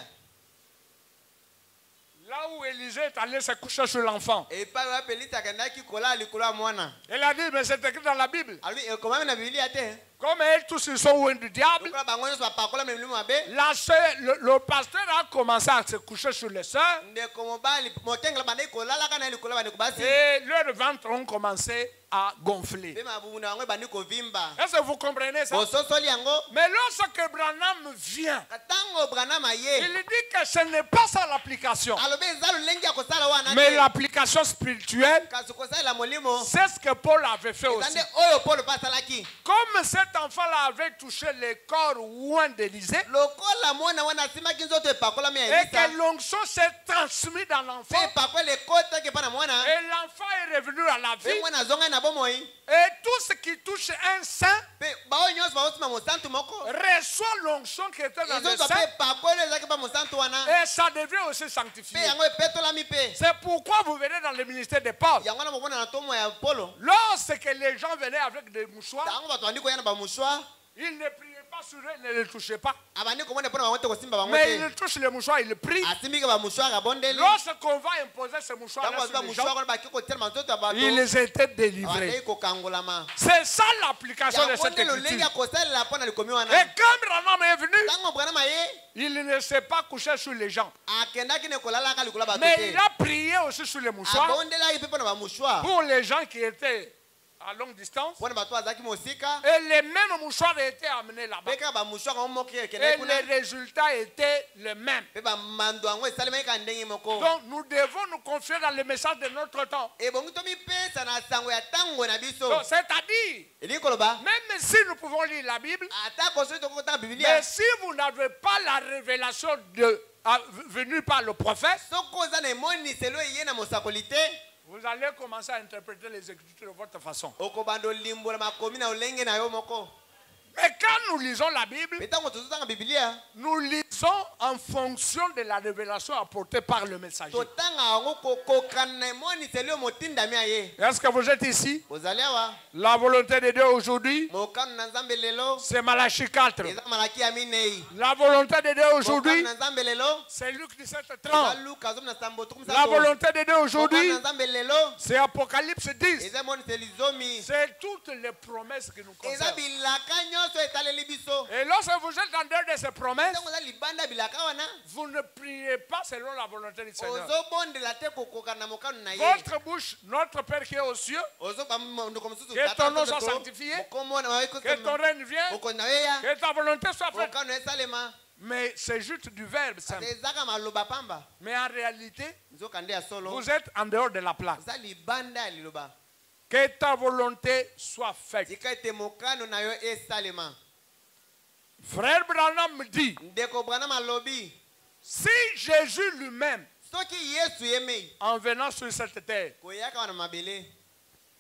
Là où Élisée est allé se coucher sur l'enfant. epai oyo apelisi akendaki kolala likolo ya mwana Elle a dit, mais c'est écrit dans la Bible. alobi ekomami na bibilia te Comme elles tous ils sont loin du diable, lokola bango nyonso bapakola milimo mabe la sœur, le pasteur a commencé à se coucher sur les sœurs ndeko mobali motengela bandeki kolalaka na ye likolo ya bandeko basi et leurs ventres ont commencé à gonfler. mpe mabubu na yango ebandi kovimba Est-ce que vous comprenez ça? ososoli yango. Mais lorsque Branham vient, ntango Branham aye il dit que ce n'est pas ça l'application, alobi eza lolenge ya kosala wana mais te l'application spirituelle, kasi kosalela molimo c'est ce que Paul avait fait eza aussi. nde oyo Paulo mpe asalaki Comme cet enfant-là avait touché le corps oint d'Élysée, lokola mwana wana asimaki nzoto epakolami ya et elisa que l'onction s'est transmise dans l'enfant, mpe epakoli ekotaki epa na mwana et l'enfant est revenu à la mpe vie, mwana azongai na bomoi et tout ce qui touche un saint mpe baoyo nyonso baosima mosantu moko reçoit l'onction qui était dans le ezozwa mpe saint, epakoli ezalaki mpa mosantu wana et ça devient aussi mpe sanctifié. yango epetolami mpe C'est pourquoi vous venez dans le ministère de Paul. yango wana mokona na tomo ya polo Lorsque les gens venaient avec des mouchoirs, ntango bato bandi koya na bamushwa ils ne priaient pas sur eux, ne les touchaient pas. abandi komona mpona bango te kosimba bango Mais te ils touchent les mouchoirs, ils prient. asimbiki bamushwaka abondeli Lorsqu'on va imposer ces ntango mouchoirs bazwi sur les bamushwaka gens, wana baki kotiela manzoto ya bato ils étaient délivrés. abandeki kokangolama C'est ça l'application de yango cette nde lolenge écriture. ya kosalela mpo na likomi Et wana quand Branham est venu, ntango Branham aye il ne s'est pas couché sur les gens, akendaki ne kolalaka likolo ya bato mais te il a prié aussi sur les mouchoirs abondelaki mpe mpo na bamushwa pour les gens qui étaient à longue distance. mpo na bato azalaki mosika Et les mêmes mouchoirs étaient amenés là-bas. mpe kaka bamushwaka yango moko Et ekendaki kuna les résultats étaient les mêmes. mpe bamando yango esalemaki kaka ndenge moko Donc nous devons nous confier dans le message de notre temps. ebongi tomipesa na sango ya ntango na biso Donc, c'est-à-dire, elingi koloba même si nous pouvons lire la Bible, ata kosoli tokokotaka mais bibilia si vous n'avez pas la révélation venue par le prophète, soki oza na emoniselo eye na mosakoli te vous allez commencer à interpréter les Écritures de votre façon. okobanda olimbola makomi na olenge na yo moko Mais quand nous lisons la Bible, mpe ntango tozotanga bibilia nous lisons en fonction de la révélation apportée par le messager. totanga yango kokokana na emoniselo oyo motindami aye Est-ce que vous êtes ici? ozali awa La volonté de Dieu aujourd'hui, mokano na nzambe lelo c'est Malachie 4. eza malaki ya minei La volonté de Dieu mokano aujourd'hui, na nzambe lelo c'est Luc 17, eza 30. luka zomi na sambo tuku La misato volonté de Dieu mokano aujourd'hui, na nzambe lelo c'est Apocalypse 10. eza emoniseli zomi C'est toutes les promesses qui nous eza concernent. bilaka nyonso etaleli biso Et lorsque vous êtes en dehors de ces promesses, ntango oza libanda ya bilaka wana vous ne priez pas selon la volonté du Seigneur. ozobondela te kokokana na mokano na ye Votre bouche, notre Père qui est aux cieux, ndeko mosusu Que ton nom soit sanctifié. que ton règne vienne, mokonzi na yo eya que ta volonté soit faite. mokano esalema Mais c'est juste du verbe simple. ezaka maloba pamba Mais en réalité, nzoka nde ya solo vous êtes en dehors de la plaque. oza libanda ya liloba Que ta volonté soit faite. tika ete mokano na yo esalema Frère Branham me dit, ndeko Branham alobi si Jésus lui-même, soki yesu yemei en venant sur cette terre, koyaka wana mabele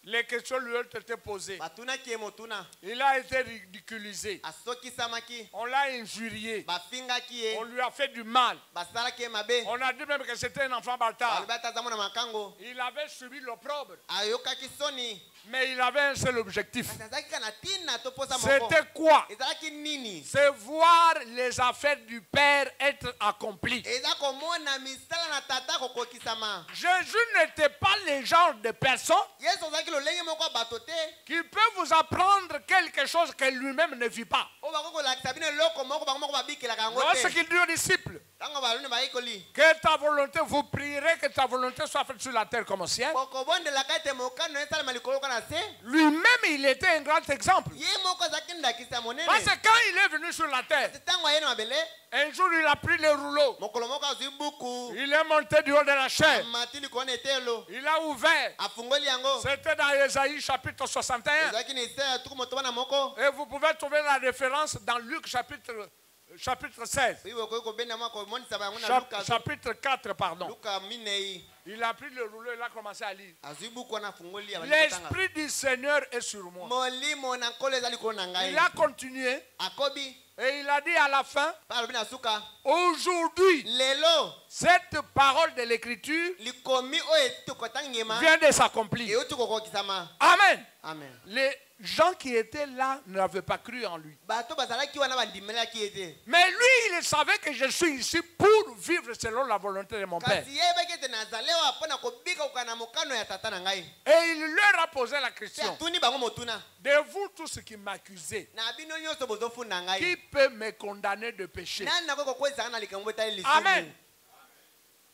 les questions lui ont été posées. batunaki ye motuna Il a été ridiculisé. asokisamaki On l'a injurié. bafingaki ye On lui a fait du mal. basalaki ye mabe On a dit même que c'était un enfant bâtard. alobi ata aza mwana makango Il avait subi l'opprobre. ayokaki soni Mais il avait un seul objectif. kasi azalaki kaka na ntina to posa moko C'était quoi? ezalaki nini C'est voir les affaires du Père être accomplies. eza komona misala na tata kokokisama Jésus n'était pas le genre de personne yesu ozalaki lolenge moko ya bato te qui peut vous apprendre quelque chose que lui-même ne vit pas. oyo bakoki kolakisa bino eloko moko bango moko babikelaka yango te Lorsqu'il dit aux disciples, ntango baloni bayekoli Que ta volonté, vous prierez que ta volonté soit faite sur la terre comme au ciel. bokobondelaka ete mokano esalema likolo kaka na se Lui-même, il était un grand exemple. ye moko azalaki ndakisa monene Parce que quand il est venu sur la terre, ntango aye na mabele un jour il a pris les rouleaux. mokolo moko azwi buku Il est monté du haut de la chair. amati likolo na etelo Il a ouvert. afungoli yango C'était dans Ésaïe chapitre 61. ezalaki na isaya tuku motoba na moko Et vous pouvez trouver la référence dans Luc chapitre 16. oyi bokoki kobenda mwa komonisa bango na Chapitre 4, pardon. luka minei Il a pris le rouleau, il a commencé à lire. azwi buku wana afungoli L'Esprit du Seigneur est sur moi. molimo na nkolo eza likolo na ngai Il a continué akobi et il a dit à la fin, mpe alobi na suka aujourd'hui, lelo cette parole de l'Écriture likomi oyo tokotangema vient de s'accomplir. euti kokokisama Amen. amen Les gens qui étaient là n'avaient pas cru en lui. bato bazalaki wana bandimelaki ete Mais lui, il savait que je suis ici pour vivre selon la volonté de mon Père. kasi yebaki ete nazalewa mpo na kobika koka na mokano ya tata na ngai Et il leur a posé la te question. atuni bango motuna De vous tous qui m'accusez, na bino nyonso bozofunda ngai qui peut me condamner de péché? nani nakoki kokwezaka na likambo etali Amen. lisumu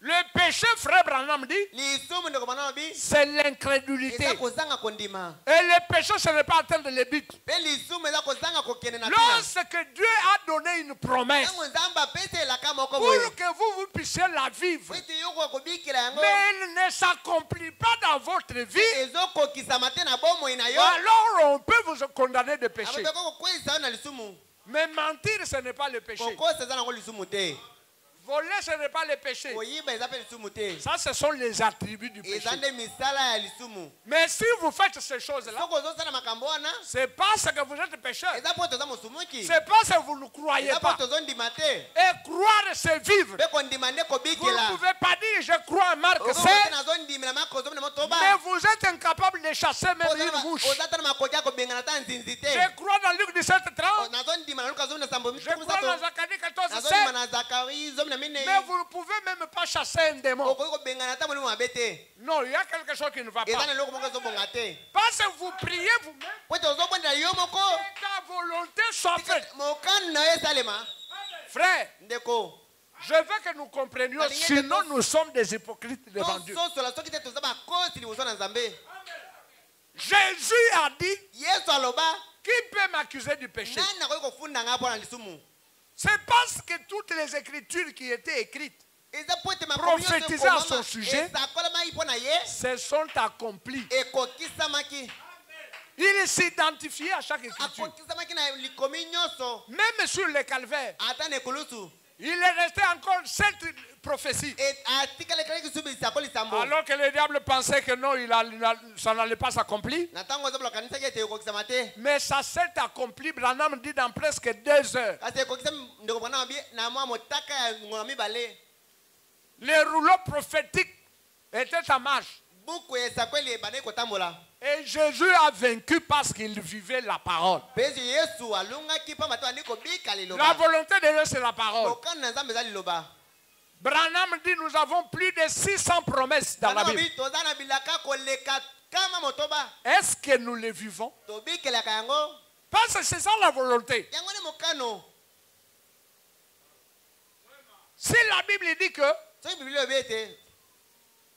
Le péché, frère Branham dit, lisumu ndeko bana babi c'est l'incrédulité. eza kozanga kondima Et le péché, ce n'est pas atteindre le but. mpe lisumu eza kozanga kokende na tina Lorsque Dieu a donné une promesse ntango nzambe apesa elaka moko pour boye que vous puissiez la vivre, po ete yokoka kobikela yango mais elle ne s'accomplit pas dans votre vie, ezokokisama te na bomoi na yo alors on peut vous condamner de péché. akotoka kokwezisa yo na lisumu Mais mentir, ce n'est pas le péché. kokosa eza nango lisumu te Voler, ce n'est pas le péché. koyiba eza mpe lisumu te Ça, ce sont les attributs du péché. eza nde misala ya lisumu Mais si vous faites ces choses-là, soki ozosala makambo wana c'est parce que vous êtes pécheur. eza mpo toza mosumuki C'est parce que vous ne croyez eza mpo pas. tozondima te Et croire, c'est vivre. mpe kondima nde Vous ne kobikela pouvez pas dire, je crois en Marc 7, okokote nazondimela mako ozomina motoba mais vous êtes incapable de chasser même une mouche. oza tana makoki ya kobengana ta nzinzi te Je crois dans Luc 17, 30. nazondima na luka zomi na sambo Je crois dans Zacharie 14, nazondima 7. na zakari zomi na minei Mais vous ne pouvez même pas chasser un démon. okoki kobengana ta molimo mabe te Non, il y a quelque chose qui ne va eza pas. na eloko moko ezobonga te Parce que vous priez vous-même, po ete ozobondela yo moko que ta volonté soit faite. mokano na yo esalema Frère, ndeko je veux que nous comprenions, sinon nous sommes des hypocrites devant Dieu. tososola soki te toza bakosi liboso na nzambe Jésus a dit, yesu aloba qui peut m'accuser du péché? nani nakoki kofunda ngai mpo na lisumu C'est parce que toutes les écritures qui étaient écrites eza po ete makomi nyonso prophétiser à ekomama, son sujet esakolamaki mpo na ye se sont accomplis. ekokisamaki Il s'identifiait à chaque écriture. akokisamaki na likomi nyonso Même sur le calvaire, ata na ekulusu il est resté encore 7 prophéties. atikalekalaki subi lisakolisa mbo Alors que le diable pensait que non, ça n'allait pas s'accomplir. na ntango eza bolokanisaki ete ekokisama te Mais ça s'est accompli, Branham dit, dans presque 2 heures. kasi ekokisami ndeko bana mabi na mwa motaka ya ngona mibale Les rouleaux prophétiques étaient en marche. buku esakweli ebandaki kotambola Et Jésus a vaincu parce qu'il vivait la parole. mpesi yesu alungaki mpa bato bandi kobika La liloba volonté de Dieu, c'est la parole. mokano na nzambe eza liloba Branham dit, nous avons plus de 600 promesses dans la bana Bible. mabi toza na bilaka koleka kama motoba Est-ce que nous les vivons? tobikelaka yango Parce que c'est ça la volonté. yango nde mokano Si la Bible dit que soki biblia obi ete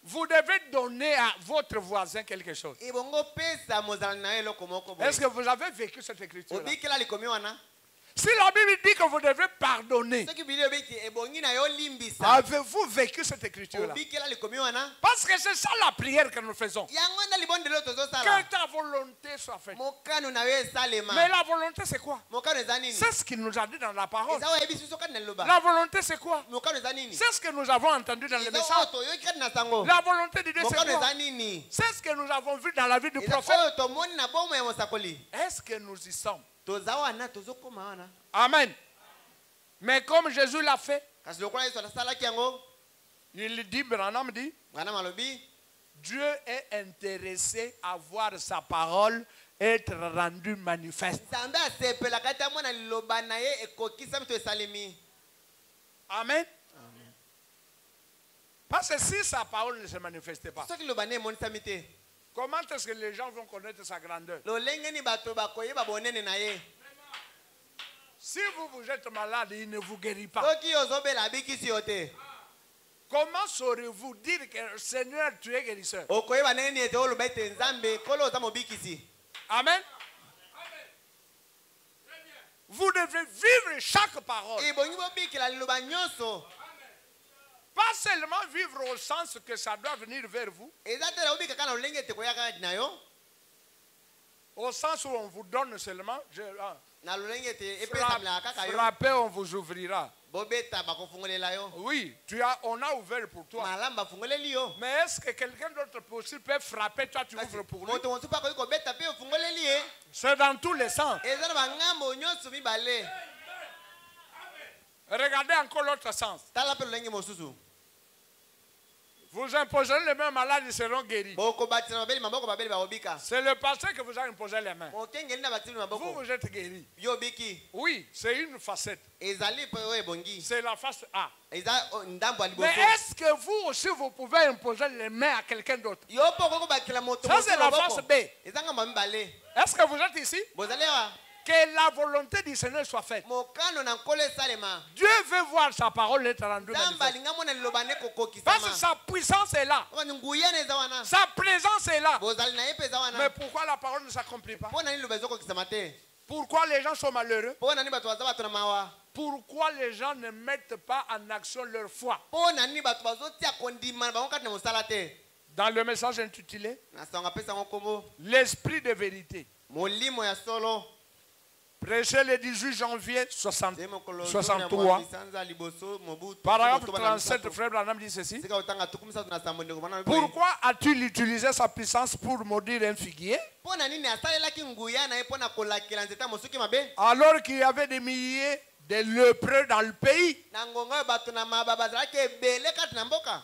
vous devez donner à votre voisin quelque chose, ebongo pesa mozalani na yo eloko moko boye est-ce que vous avez vécu cette écriture-là? obikela likomi wana Si la Bible dit que vous devez pardonner, soki biblia obi ete ebongi na yo limbisa avez-vous vécu cette écriture-là? obikela likomi wana Parce que c'est ça la prière que nous faisons. yango nde libondelo oyo Que tozosala ta volonté soit faite. mokano na yo esalema Mais la volonté, c'est quoi? mokano eza nini C'est ce qu'il nous a dit dans la parole. eza oyo ayebisi biso kati na liloba La volonté, c'est quoi? mokano eza nini C'est ce que nous avons entendu dans le eza oyo message. toyoki kati na sango La volonté de Dieu, c'est mokano quoi? eza nini C'est ce que nous avons vu dans la vie du eza prophète. oyo tomoni na bomo ya mosakoli Est-ce que nous y sommes? toza wana tozokoma wana Amen. Mais comme Jésus l'a fait, kasi lokola yesu asalaki yango il dit, Branham dit, bana malobi Dieu est intéressé à voir sa parole être rendue manifeste. nzambe asepelaka te amona liloba na ye ekokisami to esalemi Amen. Parce que si sa parole ne se manifestait pas, soki liloba na ye emonisami te comment est-ce que les gens vont connaître sa grandeur? lolenge nini bato bakoyeba bonene na ye Si vous êtes malade, il ne vous guérit pas. soki ozobela abikisi yo te Comment saurez-vous dire que Seigneur, tu es guérisseur? okoyeba ndenge nini ete oloba ete nzambe kolo oza mobikisi. Amen. Vous devez vivre chaque parole. ibongi bobikila liloba nyonso. Pas seulement vivre au sens que ça doit venir vers vous, eza te na obika kaka na lolenge ete koyaka na yo au sens où on vous donne seulement. na lolenge ete epesamela kaka yo Frappez, on vous ouvrira. bobeta bakofungolela yo Oui, on a ouvert pour toi. malamu bafungoleli yo. Mais est-ce que quelqu'un d'autre aussi peut frapper, toi tu ouvres pour lui? moto mosusu mpe akoki kobeta mpe ofungoleli ye. C'est dans tous les sens. eza na bangambo nyonso mibale. Regardez encore l'autre sens. tala mpe lolenge mosusu Vous imposerez les mains malades, ils seront guéris. bokobatisa na babeli maboko babeli bakobika. C'est le pasteur que vous a imposé les mains. mokengeli na batili Vous, maboko vous êtes guéris. yo obiki. Oui, c'est une facette. ezali mpe oyo ebongi C'est la face A. eza ndambo ya Mais liboso. est-ce que vous aussi, vous pouvez imposer les mains à quelqu'un d'autre? yo mpe okoki kobakila moto Ça, mosusu c'est la maboko. face B. eza ngambo ya mibale. Est-ce que vous êtes ici? bozali awa Que la volonté du Seigneur soit faite. mokano na nkolo esalema. Dieu veut voir sa parole être rendue nzambe manifeste. alinga mona liloba nde Parce que kokokisama. sa puissance est là. obani nguyana eza wana. Sa présence est là. bozali na ye mpe eza Mais wana. pourquoi la parole ne s'accomplit pas? mpo nani liloba ezokokisama te. Pourquoi les gens sont malheureux? mpo nani bato baza bato na mawa. Pourquoi les gens ne mettent pas en action leur foi? mpo nani bato bazotia kondima na bango kati na mosala te. Dans le message intitulé na sango apesa yango nkombo L'esprit de vérité, molimo ya solo. prêché le 18 janvier 63. Nde mokolo zomi na mwa lisanza liboso mobu Paragraphe tuku na 37, misato. frère Branham dit ceci. sika otanga tuku misato na sambo ndeko bana boye. Pourquoi a-t-il utilisé sa puissance pour maudire un figuier mpo na nini asalelaki nguya na ye mpo na kolakela nzete ya mosuki mabe. alors qu'il y avait des milliers de lépreux dans le pays? na ngonga oyo bato na maba bazalaki ebele kati na mboka.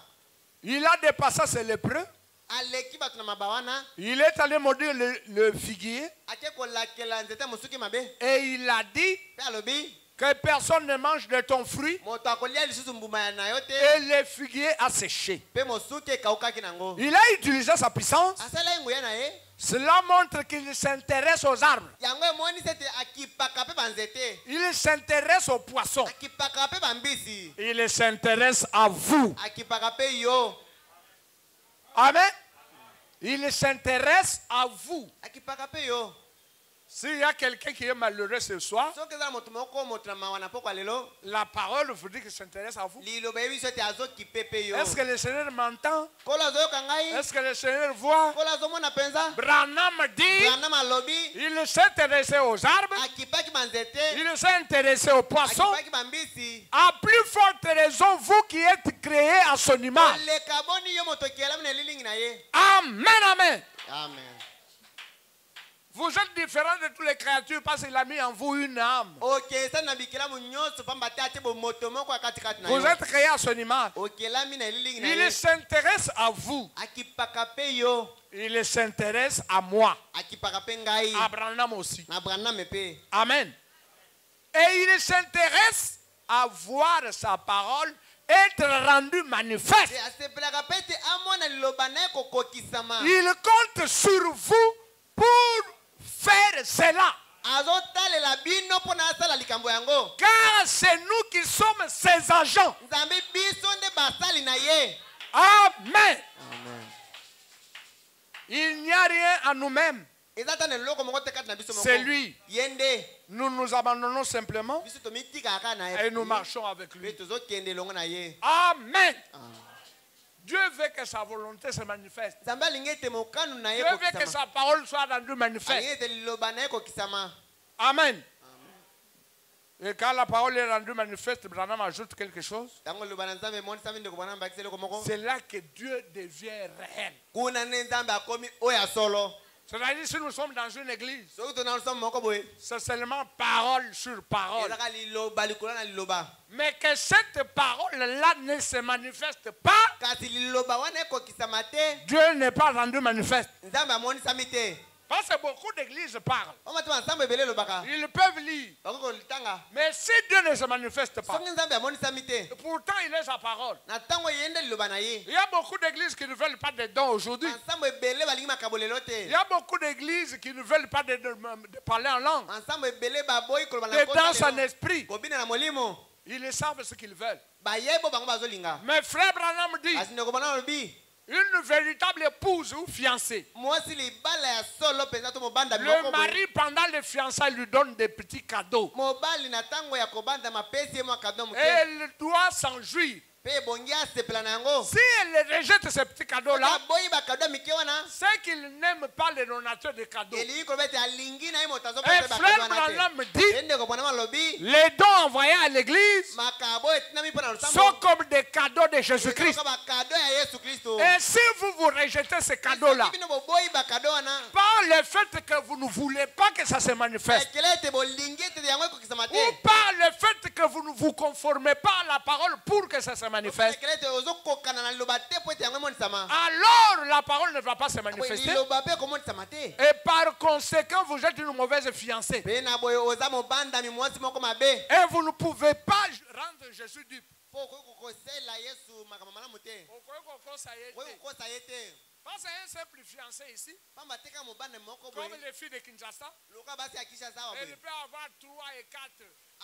Il a dépassé ces lépreux. aleki bato na maba wana. Il est allé maudire le figuier ake kolakela nzete ya mosuki mabe. et il a dit mpe alobi que personne ne mange de ton fruit moto akolia lisusu mbuma na yo te. et le figuier a séché. mpe mosuki ekawukaki nango. Il a utilisé sa puissance. asalaki nguya na ye. Cela montre qu'il s'intéresse aux arbres. yango emonisi ete akipaka mpe banzete. Il s'intéresse aux poissons. akipaka mpe bambisi. Il s'intéresse à vous. akipaka mpe yo. Amen. Il s'intéresse à vous. akipaka mpe yo. S'il y a quelqu'un qui est malheureux ce soir, soki eza na moto moko moto na mawa na pokwa lelo. la parole vous dit qu'il s'intéresse à vous. liloba yebi biso ete azokipe mpe yo. Est-ce que le Seigneur m'entend? kolo azoyoka ngai. Est-ce que le Seigneur voit? kolo azomona mpenza. Branham dit, brana malobi. il s'est intéressé aux arbres, akipaki banzete. il s'est intéressé aux poissons. akipaki bambisi. À plus forte raison, vous qui êtes créés à son image. oleka boni yo moto okielami na elilingi na ye. Amen, amen. amen. Vous êtes différents de toutes les créatures parce qu'il a mis en vous une âme. okesani na bikelamu nyonso pamba te atie bomoto moko ya katikati na yo. Vous êtes créés à son image. okelami na elilingi na Il ye. s'intéresse à vous. akipaka mpe yo. Il s'intéresse à moi. akipaka mpe ngai. Abraham aussi. na braname mpe. Amen. Et il s'intéresse à voir sa parole être rendue manifeste. asepelaka mpe ete amona liloba na ye kokokisama. Il compte sur vous pour faire cela. azotalela bino mpo na asala likambo yango. Car c'est nous qui sommes ses agents. nzambe biso nde basali na ye. Amen. amen. Il n'y a rien à nous-mêmes. eza ta na eloko moko te kati na biso moko. C'est lui. ye nde. Nous nous abandonnons simplement biso tomitikaka kaka na et ye. nous marchons avec mpe lui. tozokende elongo na ye. Amen. Dieu veut que sa volonté se manifeste. nzambe alingi ete mokano na ye Dieu veut que kokisama. sa parole soit rendue alingi manifeste. ete liloba na ye kokisama. Amen. Et quand la parole est rendue manifeste, Branham ajoute quelque chose. ntango liloba na nzambe emonisami ndeko bwana mbakisa eloko moko. C'est là que Dieu devient réel. kuna nde nzambe akomi oyo ya solo. C'est-à-dire, si nous sommes dans une église, soki tona lusamo moko boye. c'est seulement parole sur parole. ezaka liloba likolo na liloba. Mais que cette parole-là ne se manifeste pas, kasi liloba wana ekokisama te. Dieu n'est pas rendu manifeste. nzambe amonisami te. Parce que beaucoup d'églises parlent. omati bansambo ebele elobaka Ils peuvent lire. bakoki kolitanga Mais si Dieu ne se manifeste pas, soki nzambe amonisami te pourtant il est sa parole. na ntango eyende liloba na ye Il y a beaucoup d'églises qui ne veulent pas de dons aujourd'hui. bansambo ebele balingi makabo lelo Il te y a beaucoup d'églises qui ne veulent pas de parler en langue, bansambo ebele baboyi koloba na de nkota danse en lelo. esprit. kobina na molimo Ils savent ce qu'ils veulent. bayebo bango bazolinga Mais frère Branham dit, kasi ndeko bana olobi une véritable épouse ou fiancée, mwasi libala ya solo mpenza to mobanda le mari pendant les fiançailles lui donne des petits cadeaux. mobali na ntango ya kobanda mapesi ye mwa kado moke Elle doit s'en jouir. mpe ebongi asepela na yango Si elle rejette ces petits cadeaux-là, aboyi bakado ya mike wana c'est qu'il n'aime pas les donateurs de cadeaux. elingi koloba ete alingi na ye moto Et azopesa bakado frère wana Branham te dit, ye ndeko bwana malobi les dons envoyés à l'église makabo etinami mpo na sont losambo comme des cadeaux de Jésus-Christ. bakado ya yesu kristo Et si vous rejetez ces cadeaux-là, soki bino boboyi bakado wana par le fait que vous ne voulez pas que ça se manifeste, ekele ete bolingi ete yango ekokisama ou te par le fait que vous ne vous conformez pas à la parole pour que ça se manifeste, ekele ete ozokokana na liloba te po ete yango emonisama alors la parole ne va pas se manifester. liloba mpe ekomonisama te Et par conséquent, vous êtes une mauvaise fiancée. mpe na boye oza mobandami mwasi moko mabe Et vous ne pouvez pas rendre Jésus dupe. po okoki kokosela yesu makambo malamu te okoki kokosa ye te Parce qu'un simple fiancé ici, pamba te kaka mobanda moko comme boye les filles de Kinshasa, lokola basi ya kishasa awa elle boye peut avoir 3 et 4.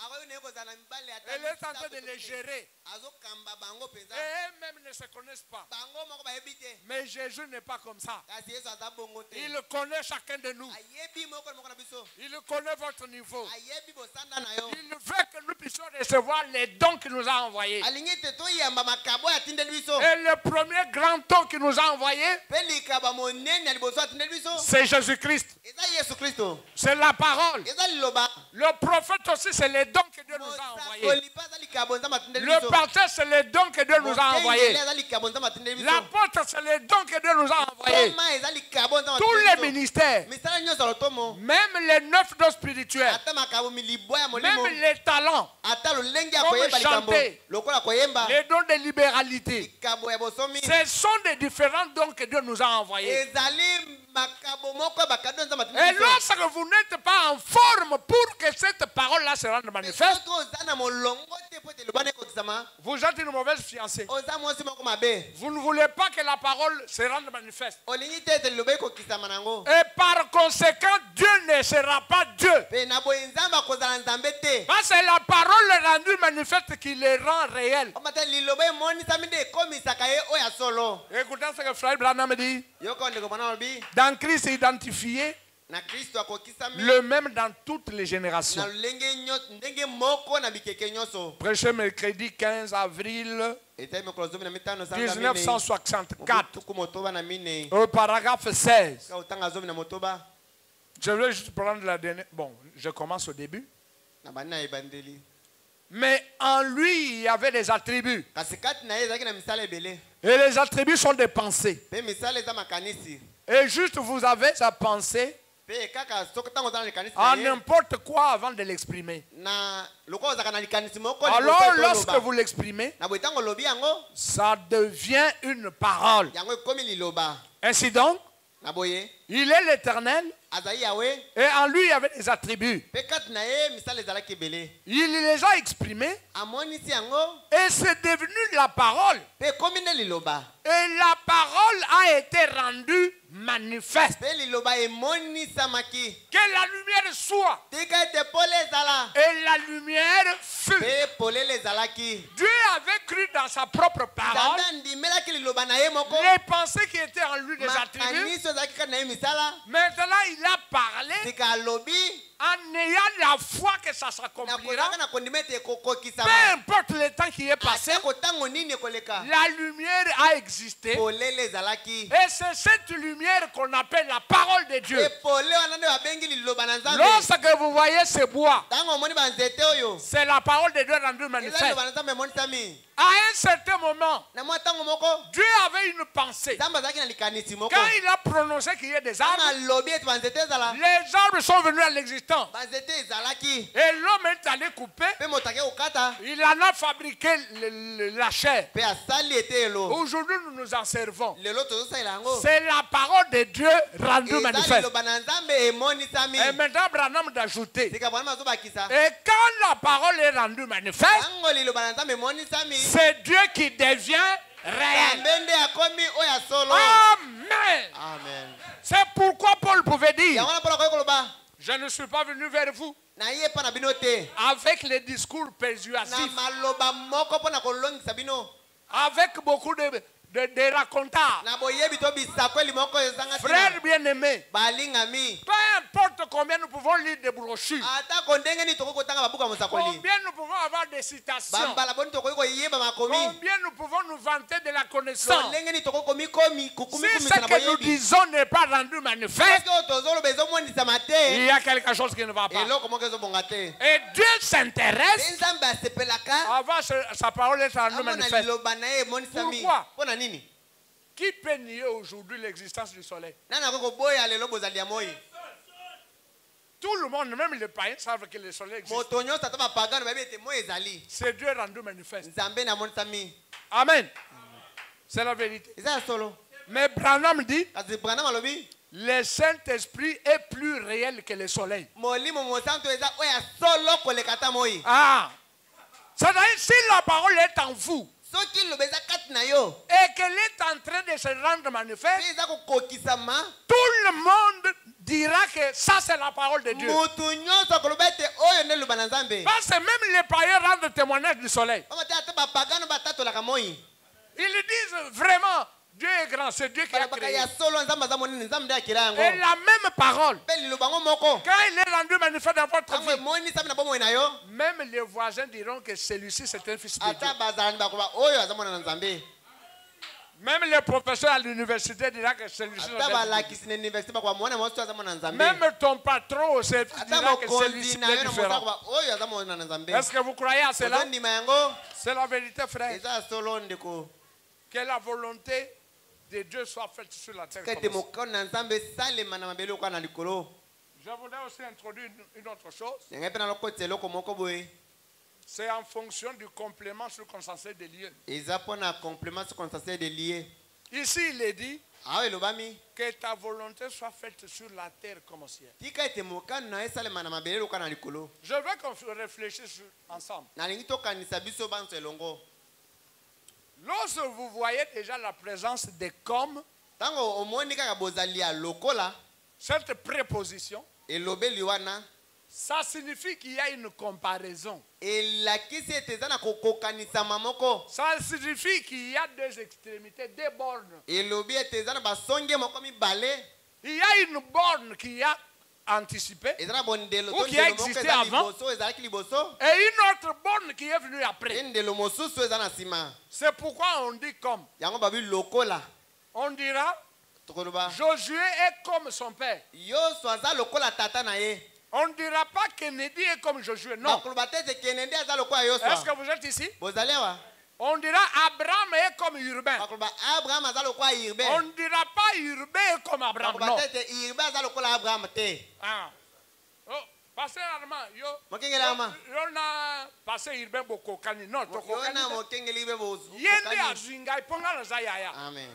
akoki naye kozala na mibale Elle est en train de les gérer. azokamba bango Et mpenza eux-mêmes ne se connaissent pas. bango moko bayebi te Mais Jésus n'est pas comme ça. kasi yesu aza bongo te Il connaît chacun de nous. ayebi moko na moko na biso Il connaît votre niveau. ayebi bosanda na yo Il veut que nous puissions recevoir les dons qu'il nous a envoyés. alingi ete toyamba makabo oyo atindeli biso Et le premier grand don qu'il nous a envoyé, mpe likaba monene ya liboso atindeli biso c'est Jésus-Christ. eza yesu kristo C'est la parole. eza liloba Le prophète aussi, c'est les dons que Dieu nous a envoyés. mosakoli mpe aza likabo nzambe atindeli Le biso pasteur, c'est les dons que Dieu nous a mokengeli envoyés. aza likabo nzambe atindeli biso L'apôtre, c'est les dons que Dieu nous a envoyés. toma eza likabo nzambe Tous les atindeli biso ministères, misala nyonso ya lotomo même les 9 dons spirituels, ata makabo milibwa ya molimo même les talents, ata lolenge ya Comme koyemba likambo chanter. lokola koyemba les dons de libéralité. likabo ya bosomi Ce sont des différents dons que Dieu nous a envoyés. ezali makabo moko ya bakado nzambe Et atindeli biso lorsque vous n'êtes pas en forme pour que cette parole-là se rende manifeste, soki oza na molongo te po ete loba na ekokisama vous êtes une mauvaise fiancée. oza mwasi moko mabe Vous ne voulez pas que la parole se rende manifeste. olingi te ete liloba ekokisama na yango Et par conséquent, Dieu ne sera pas Dieu. mpe na boye nzambe akozala nzambe te Parce que la parole est rendue manifeste qui les rend réels. omata liloba emonisami nde ekomisaka ye oyo ya solo Écoutez ce que Frère Branham dit. yoka ndeko mwana lobi Dans Christ identifié, na kristo akokisami le même dans toutes les na générations. lolenge ndenge moko na bikeke nyonso Prêché mercredi 15 avril etali mokolo zomi na mitano 1964, tuku motoba na minei au paragraphe 16. ka otanga zomi na motoba Je vais juste prendre la dernière. Bon, je commence au début. na bani na ebandeli Mais en lui, il y avait des attributs. kasi kati na ye ezalaki na misala ebele Et les attributs sont des pensées. mpe misala eza makanisi Et juste vous avez sa pensée mpe kaka soki ntango oza na likanisi en na ye n'importe quoi avant de l'exprimer. na lokola ozalaka na likanisi moko Alors, lorsque vous l'exprimez, na boye ntango olobi yango ça devient une parole. yango ekomi liloba Ainsi donc, na boye il est l'Éternel azali yawe et en lui, il y avait des attributs. mpe kati na ye misala ezalaki ebele Il les a exprimés amonisi yango et c'est devenu la parole. mpe ekomi nde liloba Et la parole a été rendue manifeste. mpe liloba emonisamaki Que la lumière soit. tika ete pole ezala Et la lumière fut. mpe polele ezalaki Dieu avait cru dans sa propre parole. nzambe andimelaki liloba na ye moko Les pensées qui étaient en lui, des attributs. makanisi oyo ezalaki kati na ye misala Maintenant, il a parlé tika alobi en ayant la foi que ça s'accomplira. nakozaka na kondima ete Peu ekokokisama importe le temps qui est passé, atako ntango nini ekoleka la lumière a existé. polele ezalaki Et c'est cette lumière qu'on appelle la parole de Dieu. mpe pole wana nde babengi liloba na nzambe Lorsque vous voyez ce bois, ntango omoni banzete oyo c'est la parole de Dieu rendue eza manifeste. liloba na nzambe emonisami À un certain moment, na mwa ntango moko Dieu avait une pensée. nzambe azalaki na likanisi moko Quand il a prononcé qu'il y ait des arbres, na alobi ete banzete ezala les arbres sont venus à l'existence. banzete ezalaki Et l'homme est allé couper. mpe moto ake kokata Il en a fabriqué la chair. mpe asali ete elo Aujourd'hui, nous nous en servons. lelo tozosalela yango C'est la parole de Dieu rendue eza manifeste. liloba na nzambe emonisami Et maintenant, Branham d'ajouter. tika bwana mazobakisa Et quand la parole est rendue manifeste, ntango liloba na nzambe emonisami c'est Dieu qui devient réel. nzambe nde akomi oyo ya solo Amen. amen C'est pourquoi Paul pouvait dire, yango wana mpona koki koloba je ne suis pas venu vers vous naye epa na bino te avec les discours na persuasifs, maloba moko mpona kolongisa bino avec beaucoup de racontars. na boyebi to bisakweli moko ezanga Frères bien-aimés, balingami peu importe combien nous pouvons lire des brochures, atako ndenge nini tokoki kotanga babuku ya mosakoli combien nous pouvons avoir des citations, bambala boni tokoki koyeba makomi combien nous pouvons nous vanter de la connaissance. lolenge nini tokoki komikomi Si kukumikumisa ce na que nous boyebi disons n'est pas rendu manifeste, soki oyo tozoloba ezomonisama il te y a quelque chose qui ne va pas. eloko moko ezobonga te Et Dieu mpe s'intéresse nzambe asepelaka avant sa parole est rendue amona manifeste. liloba na ye emonisami Pourquoi? mpo na nini Qui peut nier aujourd'hui l'existence du soleil? nani akoki koboya lelo bozali ya moi Tout le monde, même les païens, savent que le soleil existe. moto nyonso ata bapagano bayebi ete moi ezali C'est Dieu rendu manifeste. nzambe namonisami Amen. C'est la vérité. eza ya solo Mais Branham dit, kasi branam alobi le Saint-Esprit est plus réel que le soleil. molimo mosantu eza oyo ya solo koleka ata moi Ah. C'est-à-dire, si la parole est en vous soki liloba eza kati na yo et qu'elle est en train de se rendre mpe manifeste, eza kokokisama tout le monde dira que ça c'est la parole de Dieu. motu nyonso akoloba ete oyo nde liloba na nzambe Parce que même les païens rendent témoignage du soleil. pamba te ata bapagano batatolaka moi Ils disent vraiment, Dieu est grand, c'est Dieu qui a balobaka créé. ya solo nzambe aza monene nzambe nde akela yango Et la même parole, mpe liloba yango moko quand il est rendu manifeste dans votre ntango vie, emonisami na bomoi na yo même les voisins diront que celui-ci c'est un fils de Dieu. ata bazalani bakoba oyo aza mwana na nzambe Même les professeurs à l'université diront que celui-ci c'est ata un fils de Dieu. balakisi na université bakoba mwana mwasi oyo aza mwana na nzambe Même ton patron au service ata dira que mokonzi celui-ci na yo est na mosa différent. akoba oyo aza mwana na nzambe Est-ce que vous croyez à cela? ozondima yango C'est la vérité, frère. eza ya solo ndeko Que la volonté de Dieu soit faite sur la terre. ete comme ça. mokano na nzambe esalema na mabele okoa na likolo Je voudrais aussi introduire une autre chose. yangai mpe nalokotisa eloko moko boye C'est en fonction du complément circonstanciel des lieux. eza mpona complément circonstanciel de lié Ici, il est dit awa elobami que ta volonté soit faite sur la terre comme au ciel. tika ete mokano na yo esalema na mabele okoa na likolo Je veux qu'on réfléchisse ensemble. nalingi tokanisa biso banso elongo Lorsque vous voyez déjà la présence des comme, ntango omoni kaka bozali ya lokola cette préposition, elobeli wana ça signifie qu'il y a une comparaison. elakisi ete eza na kokokanisama moko Ça signifie qu'il y a deux extrémités, deux bornes. elobi ete eza na basonge moko mibale Il y a une borne qui a anticipé eza na bondelo Ou to qui a ndelo moko existé eza avant. liboso ezalaki liboso et une autre borne qui est venue e après. ndelo mosusu eza na nsima C'est pourquoi on dit comme. yango babi lokola On dira, tokoloba Josué est comme son père. yoso aza lokola tata na ye On ne dira pas Kennedy est comme Josué. Non. bakoloba te ete kende nde aza lokola Est-ce yoswa que vous êtes ici? bozali awa On dira Abraham est comme Urbain. bakoloba abraham aza lokola irbe On ne dira pas Urbain est comme Abraham. bakoloba Non. te ete irbe aza lokola abraham te Ah. Oh, pasteur Armand, yo. mokengeli ama Yo na pasteur Urbain bokokani. Non, yo tokokani. na mokengeli irbe Yende azinga iponga na zayaya. amen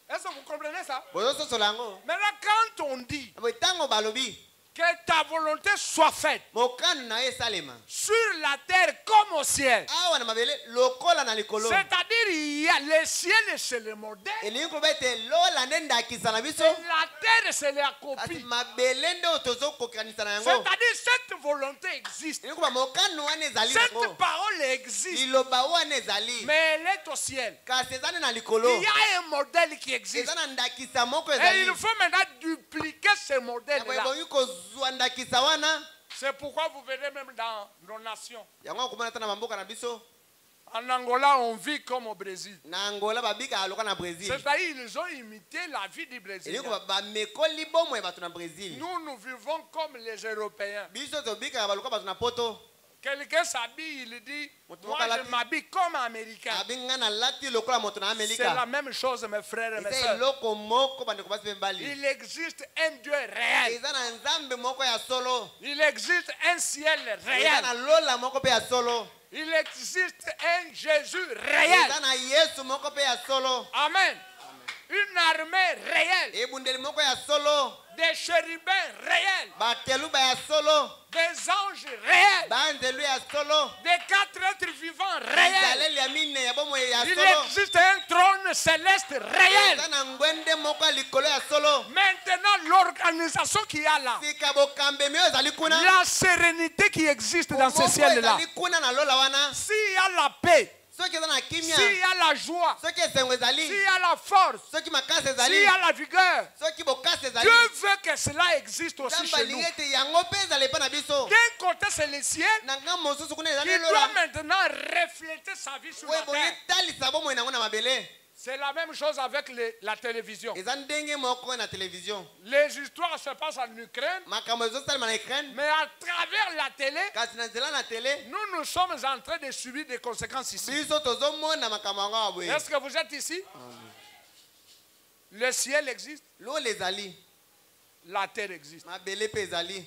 Est-ce que vous comprenez ça? bozososola yango Maintenant, quand on dit ntango balobi que ta volonté soit faite mokano na yo esalema sur la terre comme au ciel, awa na mabele lokola na likolo c'est-à-dire il y a le ciel c'est le modèle, elingi koloba ete lola nde ndakisa na biso la terre c'est la kasi copie. mabele nde oyo tozokokanisa na yango C'est-à-dire cette volonté existe, elingi koba mokano wana ezali cette yango parole existe, liloba wana ezali mais elle est au ciel. kasi eza nde na likolo Il y a un modèle qui existe eza na ndakisa moko et ezali il faut maintenant dupliquer ce yango modèle-là. ebongi kozwa ndakisa wana C'est pourquoi vous verrez même dans nos nations. yango akomona ata na bamboka na biso En Angola, on vit comme au Brésil. na angola babikaka loka na brésil C'est-à-dire ils ont imité la vie du Brésil. elingi koba bamekoli bomoi bato na brésil Nous, nous vivons comme les Européens. biso tobikaka baluka bato na poto Quelqu'un s'habille, il dit, Moto moi moko je m'habille comme américain. abinga na lati lokola moto na C'est Amerika. la même chose, mes frères et mes Eza sœurs. eloko moko bandeko basi pe mbali. Il existe un Dieu réel. Eza na nzambe moko ya solo. Il existe un ciel Eza réel. na lola moko pe ya solo. Il existe un Jésus réel. Eza na Yesu moko pe ya solo. Amen. Une armée réelle. Ebundeli moko ya solo. Des chérubins réels. Bakeluba ya solo. Des anges réels. Banzelu ya solo. Des 4 êtres vivants réels. Izaleli ya mine ya bomo ya Il solo. existe un trône céleste réel. Eza na ngwende moko ya likolo ya solo. Maintenant, l'organisation qu'il y a là, Sika bokambe mio ezali kuna. la sérénité qui existe dans ce ciel-là, ezali kuna na lola wana. s'il y a la paix, Soki eza na kimia. s'il y a la joie, Soki esengo ezali. s'il y a la force, Soki makasi s'il ezali. y a la vigueur, Soki bokasi ezali. Dieu veut que cela existe aussi Nzambe chez nous. alingi ete yango mpe ezala epai na biso. D'un côté, c'est le ciel Na ngambo mosusu kuna ezali qui doit lola. maintenant refléter sa vie sur Oyo la terre. boyetalisa bomoi nango na mabele. C'est la même chose avec la télévision. Eza ndenge moko na télévision. Les histoires se passent en Ukraine, Makambo ezosalema na Ukraine. mais à travers la télé, Kasi na nzela na tele. nous sommes en train de subir des conséquences ici. Biso tozomona makambo yango awa boye. Est-ce que vous êtes ici? Le ciel existe, Lola ezali. la terre existe. Mabele mpe ezali.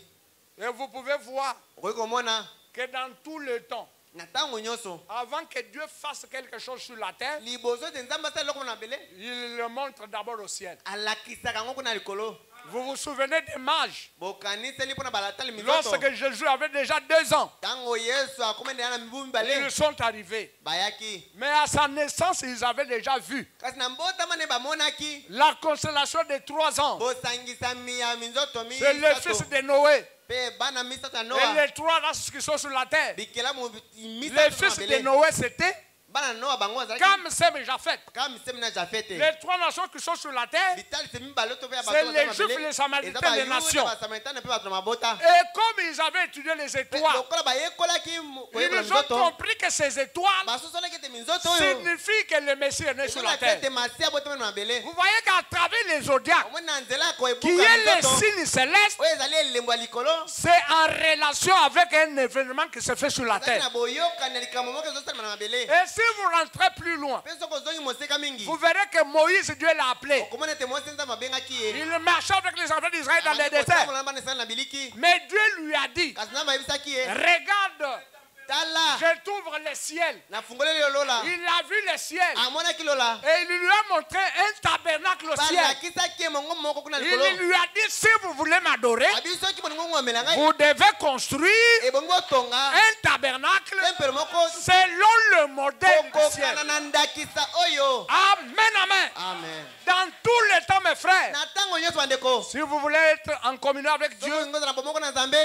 Et vous pouvez voir Okoki komona que dans tout le temps, na ntango nyonso. avant que Dieu fasse quelque chose sur la terre, Liboso ete nzambe asala eloko na mabele. il le montre d'abord au ciel. Alakisaka yango kuna likolo. Vous vous souvenez des mages? Bokaniseli mpona balatali minzoto. Lorsque Jésus avait déjà 2 ans, Ntango Yesu akomendela na mibu mibale. ils sont arrivés. Bayaki. Mais à sa naissance, ils avaient déjà vu Kasi na mbotama ne bamonaki. la constellation de 3 ans. Bosangisami ya minzoto C'est le fils de Noé. Pe bana misato ya Et Noa. les 3 races qui sont sur la terre. Bikela mu Les misato fils na de mabele. Noé, c'était Bana Noa bango azalaki. Cam, Sem et Japheth. Kama misemi na Jafete. Les 3 nations qui sont sur la terre. Bitalisi mibale to pe ya C'est bato les na Juifs, mabele. les Samaritains, Eza les bayuda, nations. basamaritane pe bato na mabota. Et comme ils avaient étudié les étoiles, Lokola bayekolaki koyekola ils ont minzoto. compris que ces étoiles Basosolaki ete minzoto oyo. signifient que le Messie est né sur la Ezolaki terre. ete masi abotama na mabele. Vous voyez qu'à travers les zodiacs, Omoni na nzela ya qui koebuka est le minzoto. signe céleste, Oyo ezali elembo ya likolo. c'est en relation avec un événement qui se fait sur la Ezali na terre. boyokani ya likambo moko ezosalema na mabele. Et si vous rentrez plus loin, Mpe soki ozongi moseka mingi. vous verrez que Moïse, Dieu l'a appelé. Okomona ete mwasi nzambe abengaki ye. Il marchait avec les enfants d'Israël dans les déserts. Kotambola na bana Israele na biliki. Mais Dieu lui a dit, Kasi nzambe ayebisaki ye. regarde, Tala. je t'ouvre le ciel. Nafungoleli yo lola. Il a vu le ciel. Amonaki lola. Et il lui a montré un tabernacle au ciel. balakisaki ye mongo moko kuna Il likolo. lui a dit, si vous voulez m'adorer, Abi soki bolingo ngomela ngai. vous devez construire Ebongo tonga. un tabernacle Tempelo moko. selon le modèle du ciel. Kokokana na ndakisa oyo. Amen, amen. Amen. Dans tout le temps, mes frères, Na ntango nyonso bandeko. si vous voulez être en communion avec Dieu, Soki olingi kozala bomoko na Nzambe.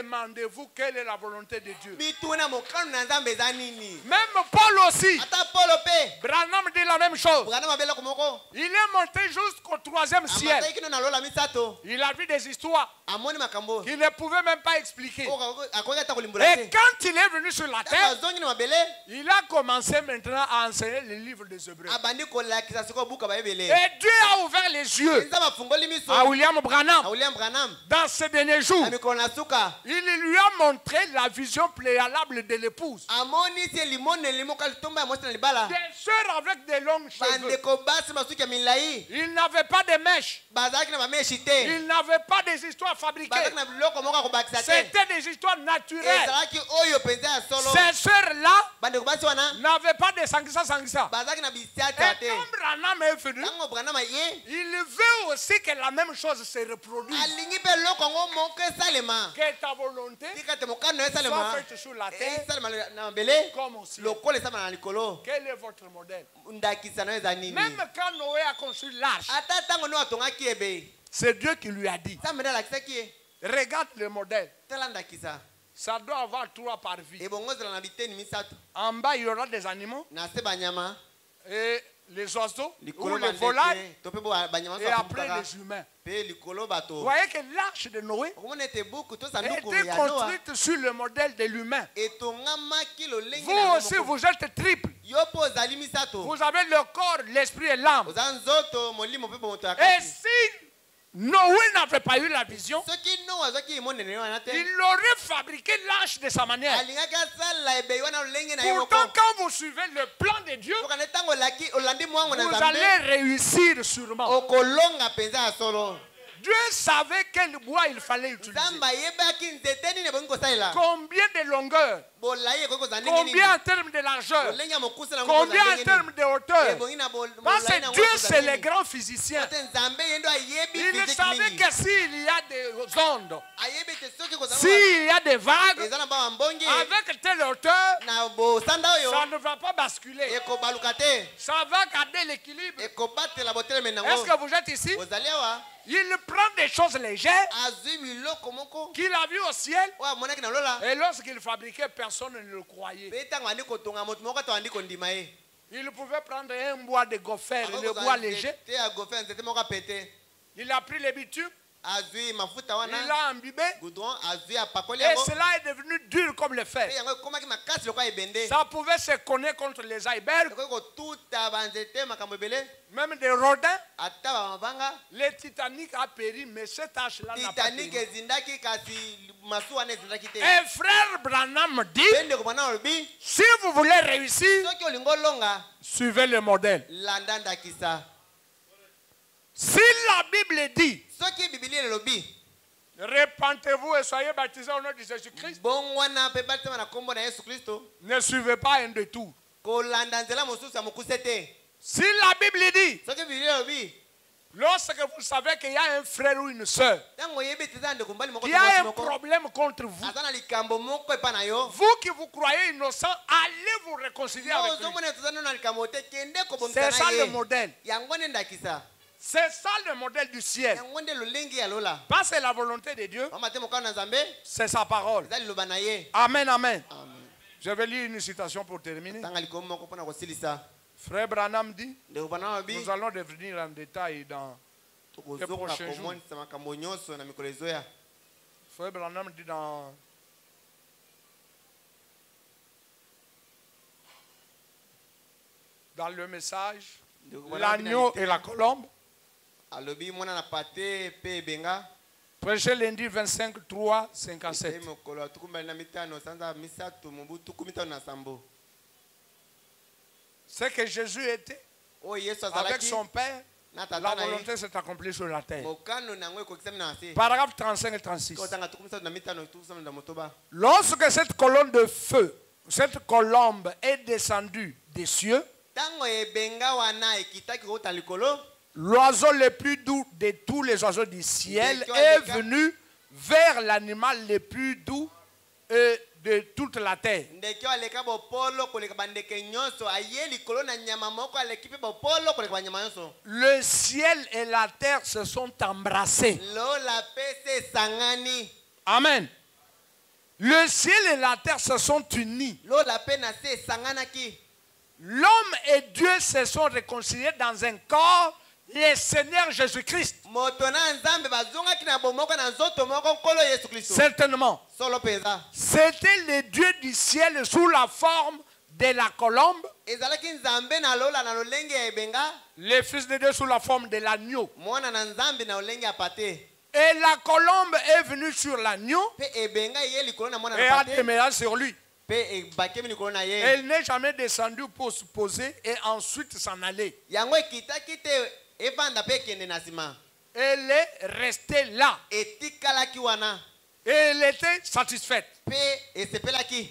demandez-vous quelle est la volonté de Dieu. Mituna mokano na Nzambe eza nini? Même Paul aussi, Ata Paulo pe. Branham dit la même chose. Bukana mabeloko moko. Il est monté jusqu'au 3e ciel. Amataki kino na lola misato. Il a vu des histoires Amoni makambo. qu'il ne pouvait même pas expliquer. Akoki ata kolimbola Et te. quand il est venu sur la Tango terre, azongi na mabele. il a commencé maintenant à enseigner les livres des Hébreux. Abandi kolakisa sikoyo buka bayebele. Et Dieu a ouvert les yeux Nzambe afungoli miso. à William Branham A William Branham. dans ces derniers jours. Na mikolo na suka. Il lui a montré la vision préalable de l'épouse. Amoni tie limone limoka litomba ya mwasi na libala. Des sœurs avec des longs cheveux. Bandeko basi masuki ya milai. Ils n'avaient pas de mèches. Bazalaki na bameshi te. Ils n'avaient pas des histoires fabriquées. Bazalaki na biloko moko ya kobakisa te. C'était des histoires naturelles. Ezalaki oyo penza ya solo. Ces sœurs-là Bandeko basi wana. n'avaient pas de sangisa. Bazalaki na bisiata Et te. quand Branham est venu, Tango Branham ye. il veut aussi que la même chose se reproduise. Alingi pe loko ngo moko esalema. Que ta volonté Tika te mokano soit esalema. faite sur la terre Esalema na mabele. comme au ciel. Lokola esalema na likolo. Quel est votre modèle? Ndakisa na eza nini? Même quand Noé a construit l'arche, Ata tango no atongaki ebe. c'est Dieu qui lui a dit, Nzambe nde alakisaki ye. regarde le modèle. Tala ndakisa. Ça doit avoir 3 par vie. Ebongo ezala na biteni misato. En bas, il y aura des animaux, Na se banyama. et les oiseaux, ou Likolo les volailles, bandeke. Tope bo banyama et après les humains. Pe likolo Vous bato. voyez que l'arche de Noé Okomona ete buku to sanduku était ya Noa. construite sur le modèle de l'humain. Etongamaki lolenge Vous na aussi, vous êtes triple. Yo po ozali misato. Vous avez le corps, l'esprit et l'âme. Oza nzoto molimo pe moto Et akati. si Noé n'avait pas eu la vision, soki Noa azwaki emonene wana te il aurait fabriqué l'arche de sa manière. alingaki asala ebei wana lolenge na ye moko Pourtant, quand vous suivez le plan de Dieu, soka ne ntango olandi mwango na vous Nzambe allez réussir sûrement. okolonga mpenza ya solo Dieu savait quel bois il fallait utiliser. Nzambe ayebaki nzete nini ebongi kosalela Combien de longueur, bolayi ekoki kozala ndenge nini combien en termes de largeur, lolenge ya mokuse na combien en termes de hauteur. ebongi na Parce bolayi na que Dieu, c'est le grand physicien. te Nzambe ye ndo ayebi Il physique savait mingi que s'il y a des ondes, ayebi te soki kozala s'il y a des vagues, eza na bambongi avec telle hauteur, na bosanda oyo ça ne va pas basculer. ekobaluka te Ça va garder l'équilibre. ekobatela boteleme Est-ce nango que vous êtes ici? ozali awa Il prend des choses légères azwi biloko moko qu'il a vues au ciel. oyo amonaki na lola Et lorsqu'il fabriquait, personne ne le croyait. mpe ntango andi kotonga moto moko to andi kondima ye Il pouvait prendre un bois de gopher, le bois léger. te ya gofe nzete moko apete Il a pris le bitume, azwi mafuta il wana l'a imbibé. goudron azwi apakoli Et yango cela est devenu dur comme le mpe fer. yango ekomaki makasi lokola ebende Ça pouvait se cogner contre les icebergs, ekoki kotuta banzete makambo ebele même des rodins. ata bamabanga Le Titanic a péri, mais cette tâche-là n'a pas titanic péri. ezindaki kasi masu wana ezindaki te Et frère Branham dit, mpe ndeko mwana olobi si vous voulez réussir, soki olingi olonga suivez le modèle. landa ndakisa Si la Bible dit, soki biblia elobi répentez-vous et soyez baptisés au nom de Jésus-Christ, bongwana mpe batisama na nkombo na yesu kristo ne suivez pas un détour. kolanda nzela mosusu ya mokuse te Si la Bible dit, soki biblia elobi lorsque vous savez qu'il y a un frère ou une soeur ntango oyebi ete eza ndeko mobali moko qui to a mwasi un moko problème contre vous, aza na likambo moko epa na yo vous qui vous croyez innocent, allez vous réconcilier yo avec lui. ozomona ete oza nano na likambo te kende C'est kobomisa ça na le ye modèle. yango nde ndakisa C'est ça le modèle du ciel. yango nde lolenge ya lola Pas c'est la volonté de Dieu, mama te mokano na nzambe c'est sa parole. eza liloba na ye Amen, amen. Amen. Je vais lire une citation pour terminer. tanga likombo moko mpona kosilisa Frère Branham dit, ndeko bana babi nous allons devenir en détail dans... tokozonga prochains jours. komonisa makambo nyonso na mikolo ezoya Frère Branham dit dans le message, ndeko bana babi na l'agneau lite- et la colombe, alobi mwana na pate mpe ebenga prêché lundi 25 3 Ezali 57. mokolo ya tuku mbali na mitano sanza misato mobu tuku mitano na sambo Ce que Jésus était oyo yesu avec azalaki son Père, na la tata na ye volonté s'est accomplie sur la terre. mokano na yango ekokisami na se Paragraphe 35 et 36. kotanga tuku misato na mitano tuku misato na motoba Lorsque cette colonne de feu, cette colombe est descendue des cieux, ntango ebenga wana ekitaki kouta likolo l'oiseau le plus doux de tous les oiseaux du ciel est venu vers l'animal le plus doux de toute la terre. ndeke oyo aleka bopolo koleka bandeke nyonso aye likolo na nyama moko aleki mpe bopolo koleka banyama nyonso Le ciel et la terre se sont embrassés. lola mpe se esangani Amen. Le ciel et la terre se sont unis. lola mpe na se esanganaki L'homme et Dieu se sont réconciliés dans un corps, le Seigneur Jésus-Christ. moto na nzambe bazongaki na bomoko na nzoto moko nkolo yesu kristo Certainement. solo mpenza C'était le Dieu du ciel sous la forme de la colombe, ezalaki nzambe na lola na lolenge ya ebenga le Fils de Dieu sous la forme de l'agneau. mwana na nzambe na lolenge ya pate Et la colombe est venue sur l'agneau mpe ebenga eye likolo na mwana et na a pate demeuré sur lui. mpe ebakemi likolo na ye Elle n'est jamais descendue pour se poser et ensuite s'en aller. yango ekitaki te evanda mpe ekende na nsima Elle est restée là. etikalaki wana Et elle était satisfaite. mpe esepelaki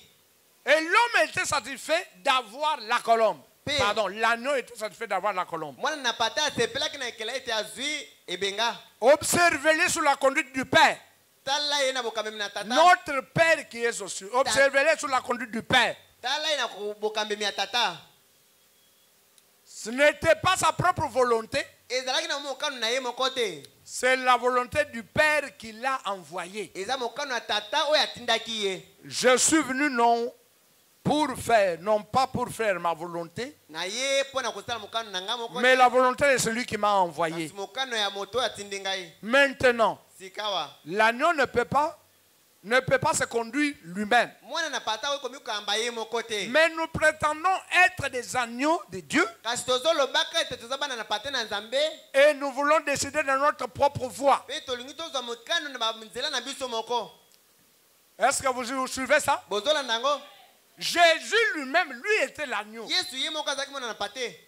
Et l'homme était satisfait d'avoir la colombe. Paix. Pardon, l'agneau était satisfait d'avoir la colombe. mwana na pate asepelaki na ekela ete azwi ebenga Observez-les sous la conduite du Père. tala ye na bokamemi na tata Notre Père qui est aux cieux. Observez-les sous la conduite du Père. tala ye na bokamemi ya tata Ce n'était pas sa propre volonté. ezalaki na mokano na ye moko te C'est la volonté du Père qui l'a envoyé. eza mokano ya tata oyo atindaki ye Je suis venu non pas pour faire ma volonté, na ye mpo na kosala mokano na ngai moko mais la volonté de celui qui m'a envoyé. kasi mokano ya moto oyo atindi ngai Maintenant, sikawa l'agneau ne peut pas ne peut pas se conduire lui-même. mwana na pata oyo komikamba ye moko te. Mais nous prétendons être des agneaux de Dieu. Kasi tozolobaka ete toza bana na pata na Nzambe. Et nous voulons décider de notre propre voie. Pe tolingi tozwa mokano na banzela na biso moko. Est-ce que vous suivez ça? Bozolanda yango. Jésus lui-même, lui était l'agneau. Yesu ye moko azalaki mwana na pate.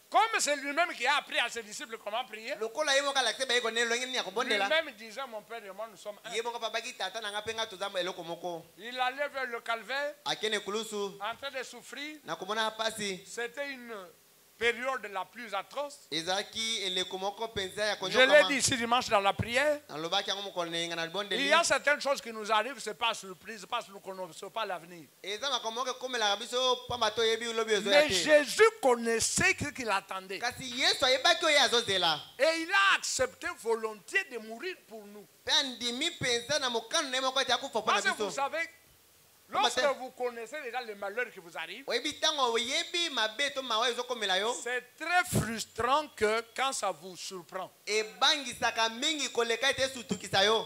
Comme c'est lui-même qui a appris à ses disciples comment prier. Lokola ye moko alakisi bayeko ne longi nini ya kobondela. Lui-même disait, mon père et moi, nous sommes un. Ye moko babaki tata na nga pe nga toza eloko moko. Il allait vers le calvaire, Akene kulusu en train de souffrir. na komona pasi. C'était une période la plus atroce. Ezalaki eleko moko penza ya Je konyoka. l'ai dit ici dimanche dans la prière. Nalobaki yango moko nenga na Il bondeli. y a certaines choses qui nous arrivent, ce n'est pas surprise, parce que nous ne connaissons pas l'avenir. Eza makambo moko komelaka biso pamba to yebi ulobi ozoya Mais te. Jésus connaissait ce qu'il attendait. Kasi Yesu ayebaki oyo azozela. Et il a accepté volontiers de mourir pour nous. Pe andimi penza na mokano na ye moko ete akufa mpo na Parce que vous biso. savez, lorsque vous connaissez déjà les malheurs qui vous arrivent, Oyebi ntango oyebi mabe to mawa ezokomela yo. c'est très frustrant que quand ça vous surprend. Ebangisaka mingi koleka ete esutukisa yo.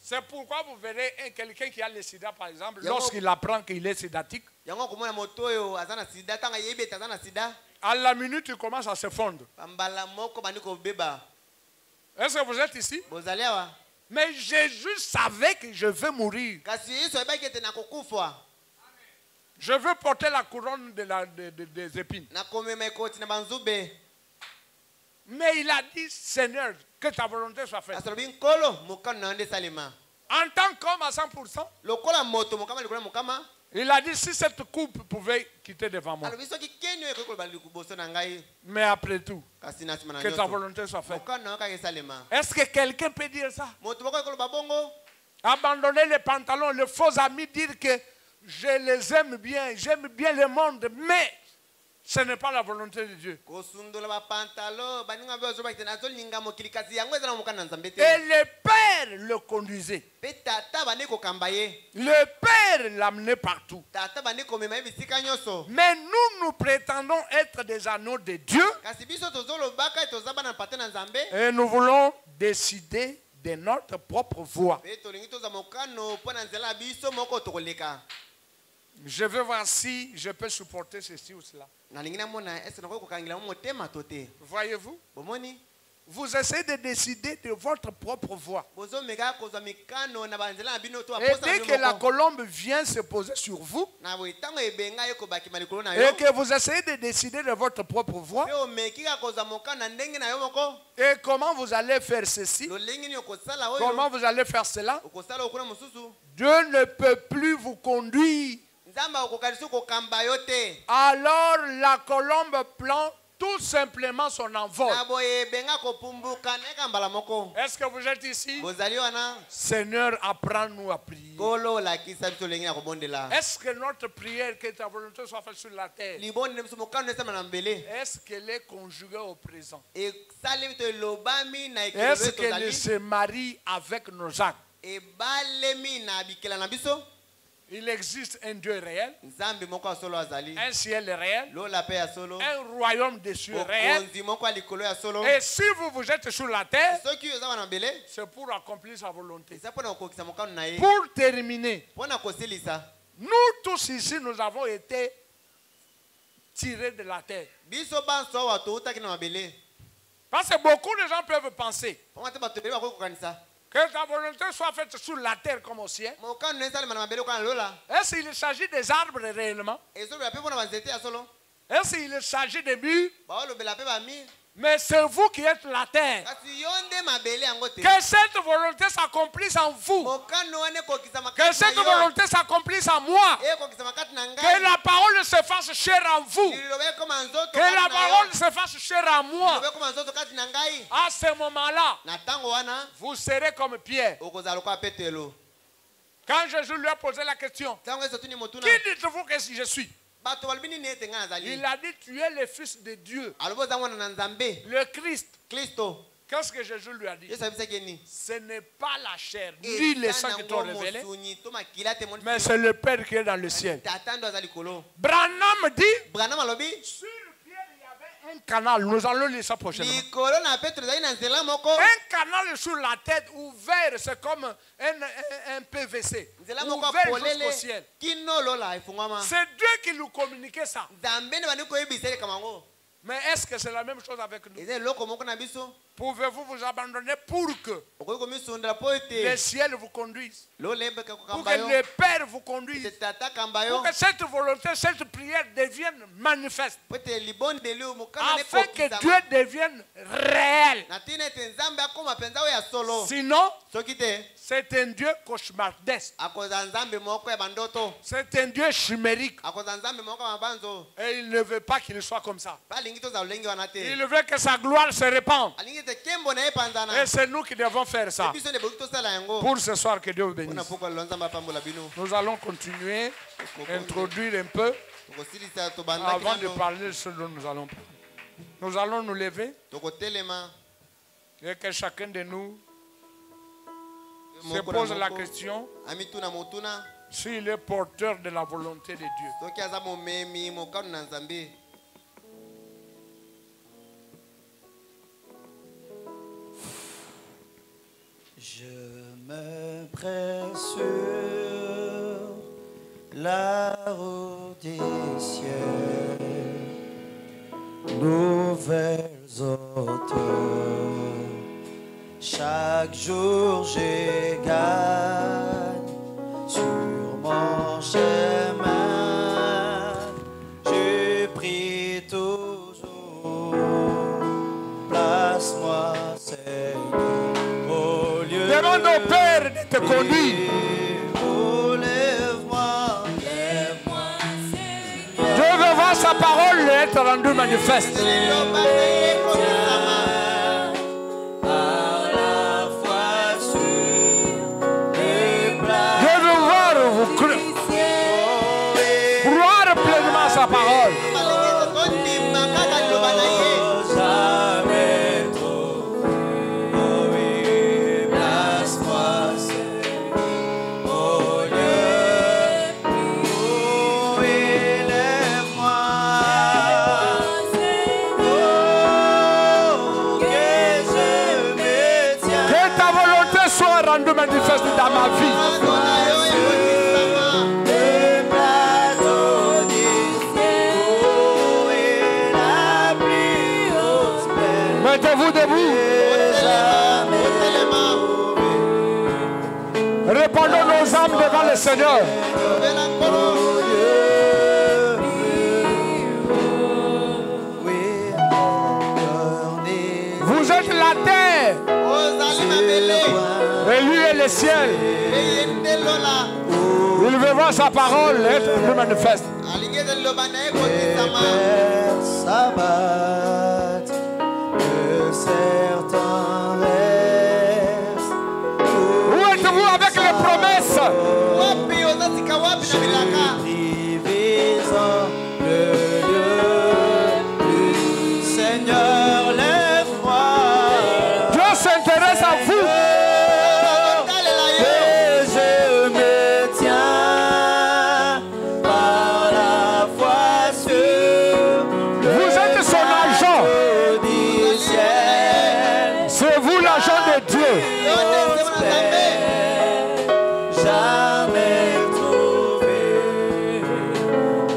C'est pourquoi vous verrez quelqu'un qui a le sida, par exemple, Yango- lorsqu'il apprend qu'il est sédatique, Yango komona moto oyo aza na sida ntango ayebi ete aza na sida. à la minute, il commence à se fondre. Pambala moko bandi kobeba. Est-ce que vous êtes ici? Bozali awa. Mais Jésus savait que je vais mourir. Kasi Yesu ayebaki ete nakokufa. Je veux porter la couronne des épines. Nakomema ekoti na banzube. Mais il a dit, Seigneur, que ta volonté soit faite. Asolobi nkolo mokano na yo nde esalema. En tant qu'homme à 100%, Lokola moto mokama likolo ya mokama. il a dit, si cette coupe pouvait quitter devant moi. Alobi soki keni oyo ekoki koloba liboso na ngai. Mais après tout, Kasi na nsima na que ta nyonso. volonté soit faite. Mokano na yo kaka esalema. Est-ce que quelqu'un peut dire ça? Moto moko ekoloba bongo. Abandonner les pantalons, les faux amis, dire que je les aime bien le monde, mais ce n'est pas la volonté de Dieu. Kosundola bapantalo baninga mpe ozobaki te nazolinga mokili kasi yango eza na mokano na Nzambe te. Et le Père le conduisait. Mpe tata bandi kokamba ye. Le Père l'amenait partout. Tata bandi komema ye bisika nyonso. Mais nous prétendons être des anneaux de Dieu Kasi biso tozolobaka ete toza bana pate na Nzambe. et nous voulons décider de notre propre voie. Mpe tolingi toza mokano mpo na nzela ya biso moko tokoleka. Je veux voir si je peux supporter ceci ou cela. Nalingi namona ese nakoki kokangela mo motema to te. Voyez-vous? Bomoni Vous essayez de décider de votre propre voie. bozomeka kozwa mikano na banzela na bino to Et baposa dès na que bino la moko. colombe vient se poser sur vous, Na boye ntango ebenga ye kobakima likolo na et yo. que vous essayez de décider de votre propre voie, Mpe omeki kaka kozwa mokano na ndenge na yo moko. et comment vous allez faire ceci, Lolengi nini okosala oyo. comment vous allez faire cela, Okosala okuna mosusu. Dieu ne peut plus vous conduire. Nzambe akokalisi kokamba yo te. Alors la colombe prend tout simplement son envol. Na boye ebenga kopumbuka na ekambala moko. Est-ce que vous êtes ici? Bozali wana. Seigneur, apprends-nous à prier. Kolo olakisa biso lenge na kobondela. Est-ce que notre prière, que ta volonté soit faite sur la terre, Libonde biso mokano esama na mbele. est-ce qu'elle est conjuguée au présent? Esalemi to elobami na ekelo Est-ce oyo qu'elle tozali. se marie avec nos actes? Ebalemi na bikela na biso. Il existe un Dieu réel, Nzambe moko ya solo azali. un ciel réel, Lola pe ya solo. un royaume des cieux réel. Okonzi moko ya likolo ya solo. Et si vous êtes sur la terre, Soki oza wana mbele. c'est pour accomplir sa volonté. Eza mpona kokokisa mokano na ye. Pour terminer, Mpona kosilisa. nous tous ici, nous avons été tirés de la terre. Biso banso awa toutaki na mabele. Parce que beaucoup de gens peuvent penser Poma te bato ebele bakoki kokanisa. que ta volonté soit faite sur la terre comme au ciel. Mokano esalema na mabele okana lola. Est-ce qu'il s'agit des arbres réellement? Ezolobela pe mpona banzete ya solo. Est-ce qu'il s'agit des murs? Baolobela pe bamir. Mais c'est vous qui êtes la terre. Kasi yo nde mabele yango te. Que cette volonté s'accomplisse en vous. Mokano wana ekokisa Que makati cette na yo. volonté s'accomplisse en moi. Ekokisa makati na Que ngai. la parole se fasse chère en vous. Liloba ekoma nzoto Que kati la na parole yo. se fasse chère en moi. Liloba ekoma nzoto kati na ngai. À ce moment-là, Na ntango wana vous serez comme Pierre. okozala lokola petelo. Quand Jésus lui a posé la question, Ntango yesu atuni motuna. qui dites-vous que je suis? Bato balobi nini ete ngai nazali. Il a dit, tu es le fils de Dieu, alobi oza mwana na Nzambe. le Christ. Kristo. Qu'est-ce que Jésus lui a dit? Yesu abisaki ni. Ce n'est pas la chair, ni les sangs qui t'ont révélé, mosunyi to makila te moni. mais c'est le Père qui est dans le ciel. Tata ndo aza likolo. Branham dit, Branham alobi sur Pierre, il y avait Un canal, nous allons lire ça prochainement. likolo na Petro ezali na nzela moko Un canal sur la tête ouvert, c'est comme un PVC. nzela moko Ouvert apolele jusqu'au ciel. kino lola efungwama C'est Dieu qui nous communiquait ça. nzambe nde bandi koyebisa eleka mango Mais est-ce que c'est la même chose avec nous? eza eloko moko na biso Pouvez-vous vous abandonner pour que okoki komisundela po le ete ciel vous conduise? lolebeka Pour kokamba que yo le Père vous conduise? ete tata kamba Pour yo que cette volonté, cette prière devienne manifeste. po ete libondeli oyo mokama Afin que Dieu nekokisama devienne réel. na ntina ete nzambe akóma mpenza oyo ya solo Sinon, soki te c'est un Dieu cauchemardesque. akozala nzambe moko ya bandoto C'est un Dieu chimérique. akozala nzambe moko ya mabanzo Et il ne veut pas qu'il soit comme ça. mpe alingi tozala lolenge wana te Il veut que sa gloire se répande. alingi ete nkembo na ye epanzana Et c'est nous qui devons faire ça. biso nde boki tosala yango Pour ce soir, que Dieu vous mpona bénisse. pokwa lelo nzambe apambola bino Nous allons continuer, introduire un peu, tokosilisa tobandaki avant de nano parler de ce dont nous allons parler. Nous allons nous lever tokotelema et que chacun de nous se moko na pose la moko question amituna motuna s'il est porteur de la volonté de Dieu. soki aza momemi mokano na nzambe Je me presse sur la route des cieux, nouvelles hôtes. Chaque jour je gagne sur mon chemin. Je prie toujours, place-moi Seigneur au lieu. Demande au Père de te conduire. Oh, lève-moi, Dieu veut voir sa parole être rendue manifeste. liloba na ye ekokisama par la foi sur les plages. Dieu veut voir vous croire pleinement à sa parole. balingi tondima kaka liloba na ye Jamais trop. Oh oui, place-moi Seigneur au lieu. Oh, élève-moi. Oh, que je me tiens. Que ta volonté soit rendue manifeste dans ma vie. Mago na yo ekokisama Le plateau du ciel, oh, et la plus haute mer. Mettez-vous debout. otelema Répandons nos âmes devant le Seigneur. obela nkolo Oui, mon cœur n'est Vous êtes la terre ozali mabele et lui est le ciel. eye nde lola Il veut voir sa parole être rendue manifeste. alingi ete liloba na ye ekokisama Sabbat, que certains restent. Où êtes-vous avec les promesses? wapi ozasika wapi na bilaka Privisant le lieu du Seigneur, lève-moi. Dieu s'intéresse à vous. otalela yo Et je me tiens par la foi sur Vous êtes son agent. du ciel. C'est vous l'agent de Dieu. yo nde nsemo na nzambe Jamais trouvé.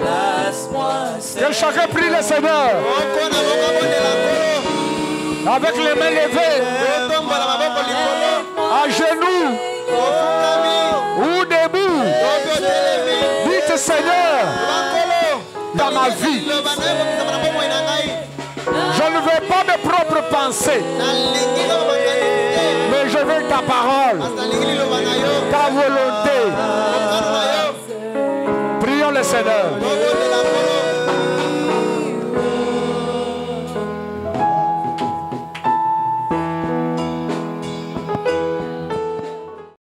Place-moi, Que Seigneur. chacun prie le Seigneur moko na moko abondela nkolo avec les mains levées, otombola maboko likolo à genoux ofukami ou debout. obi otelemi Dites Seigneur, bankolo dans ma vie, liloba na ye ekokisama na bomoi na ngai je ne veux pas mes propres pensées, nalingi kaka makanisi te mais je veux ta parole, kasi nalingi liloba na yo ta volonté. mokano na yo Prions le Seigneur.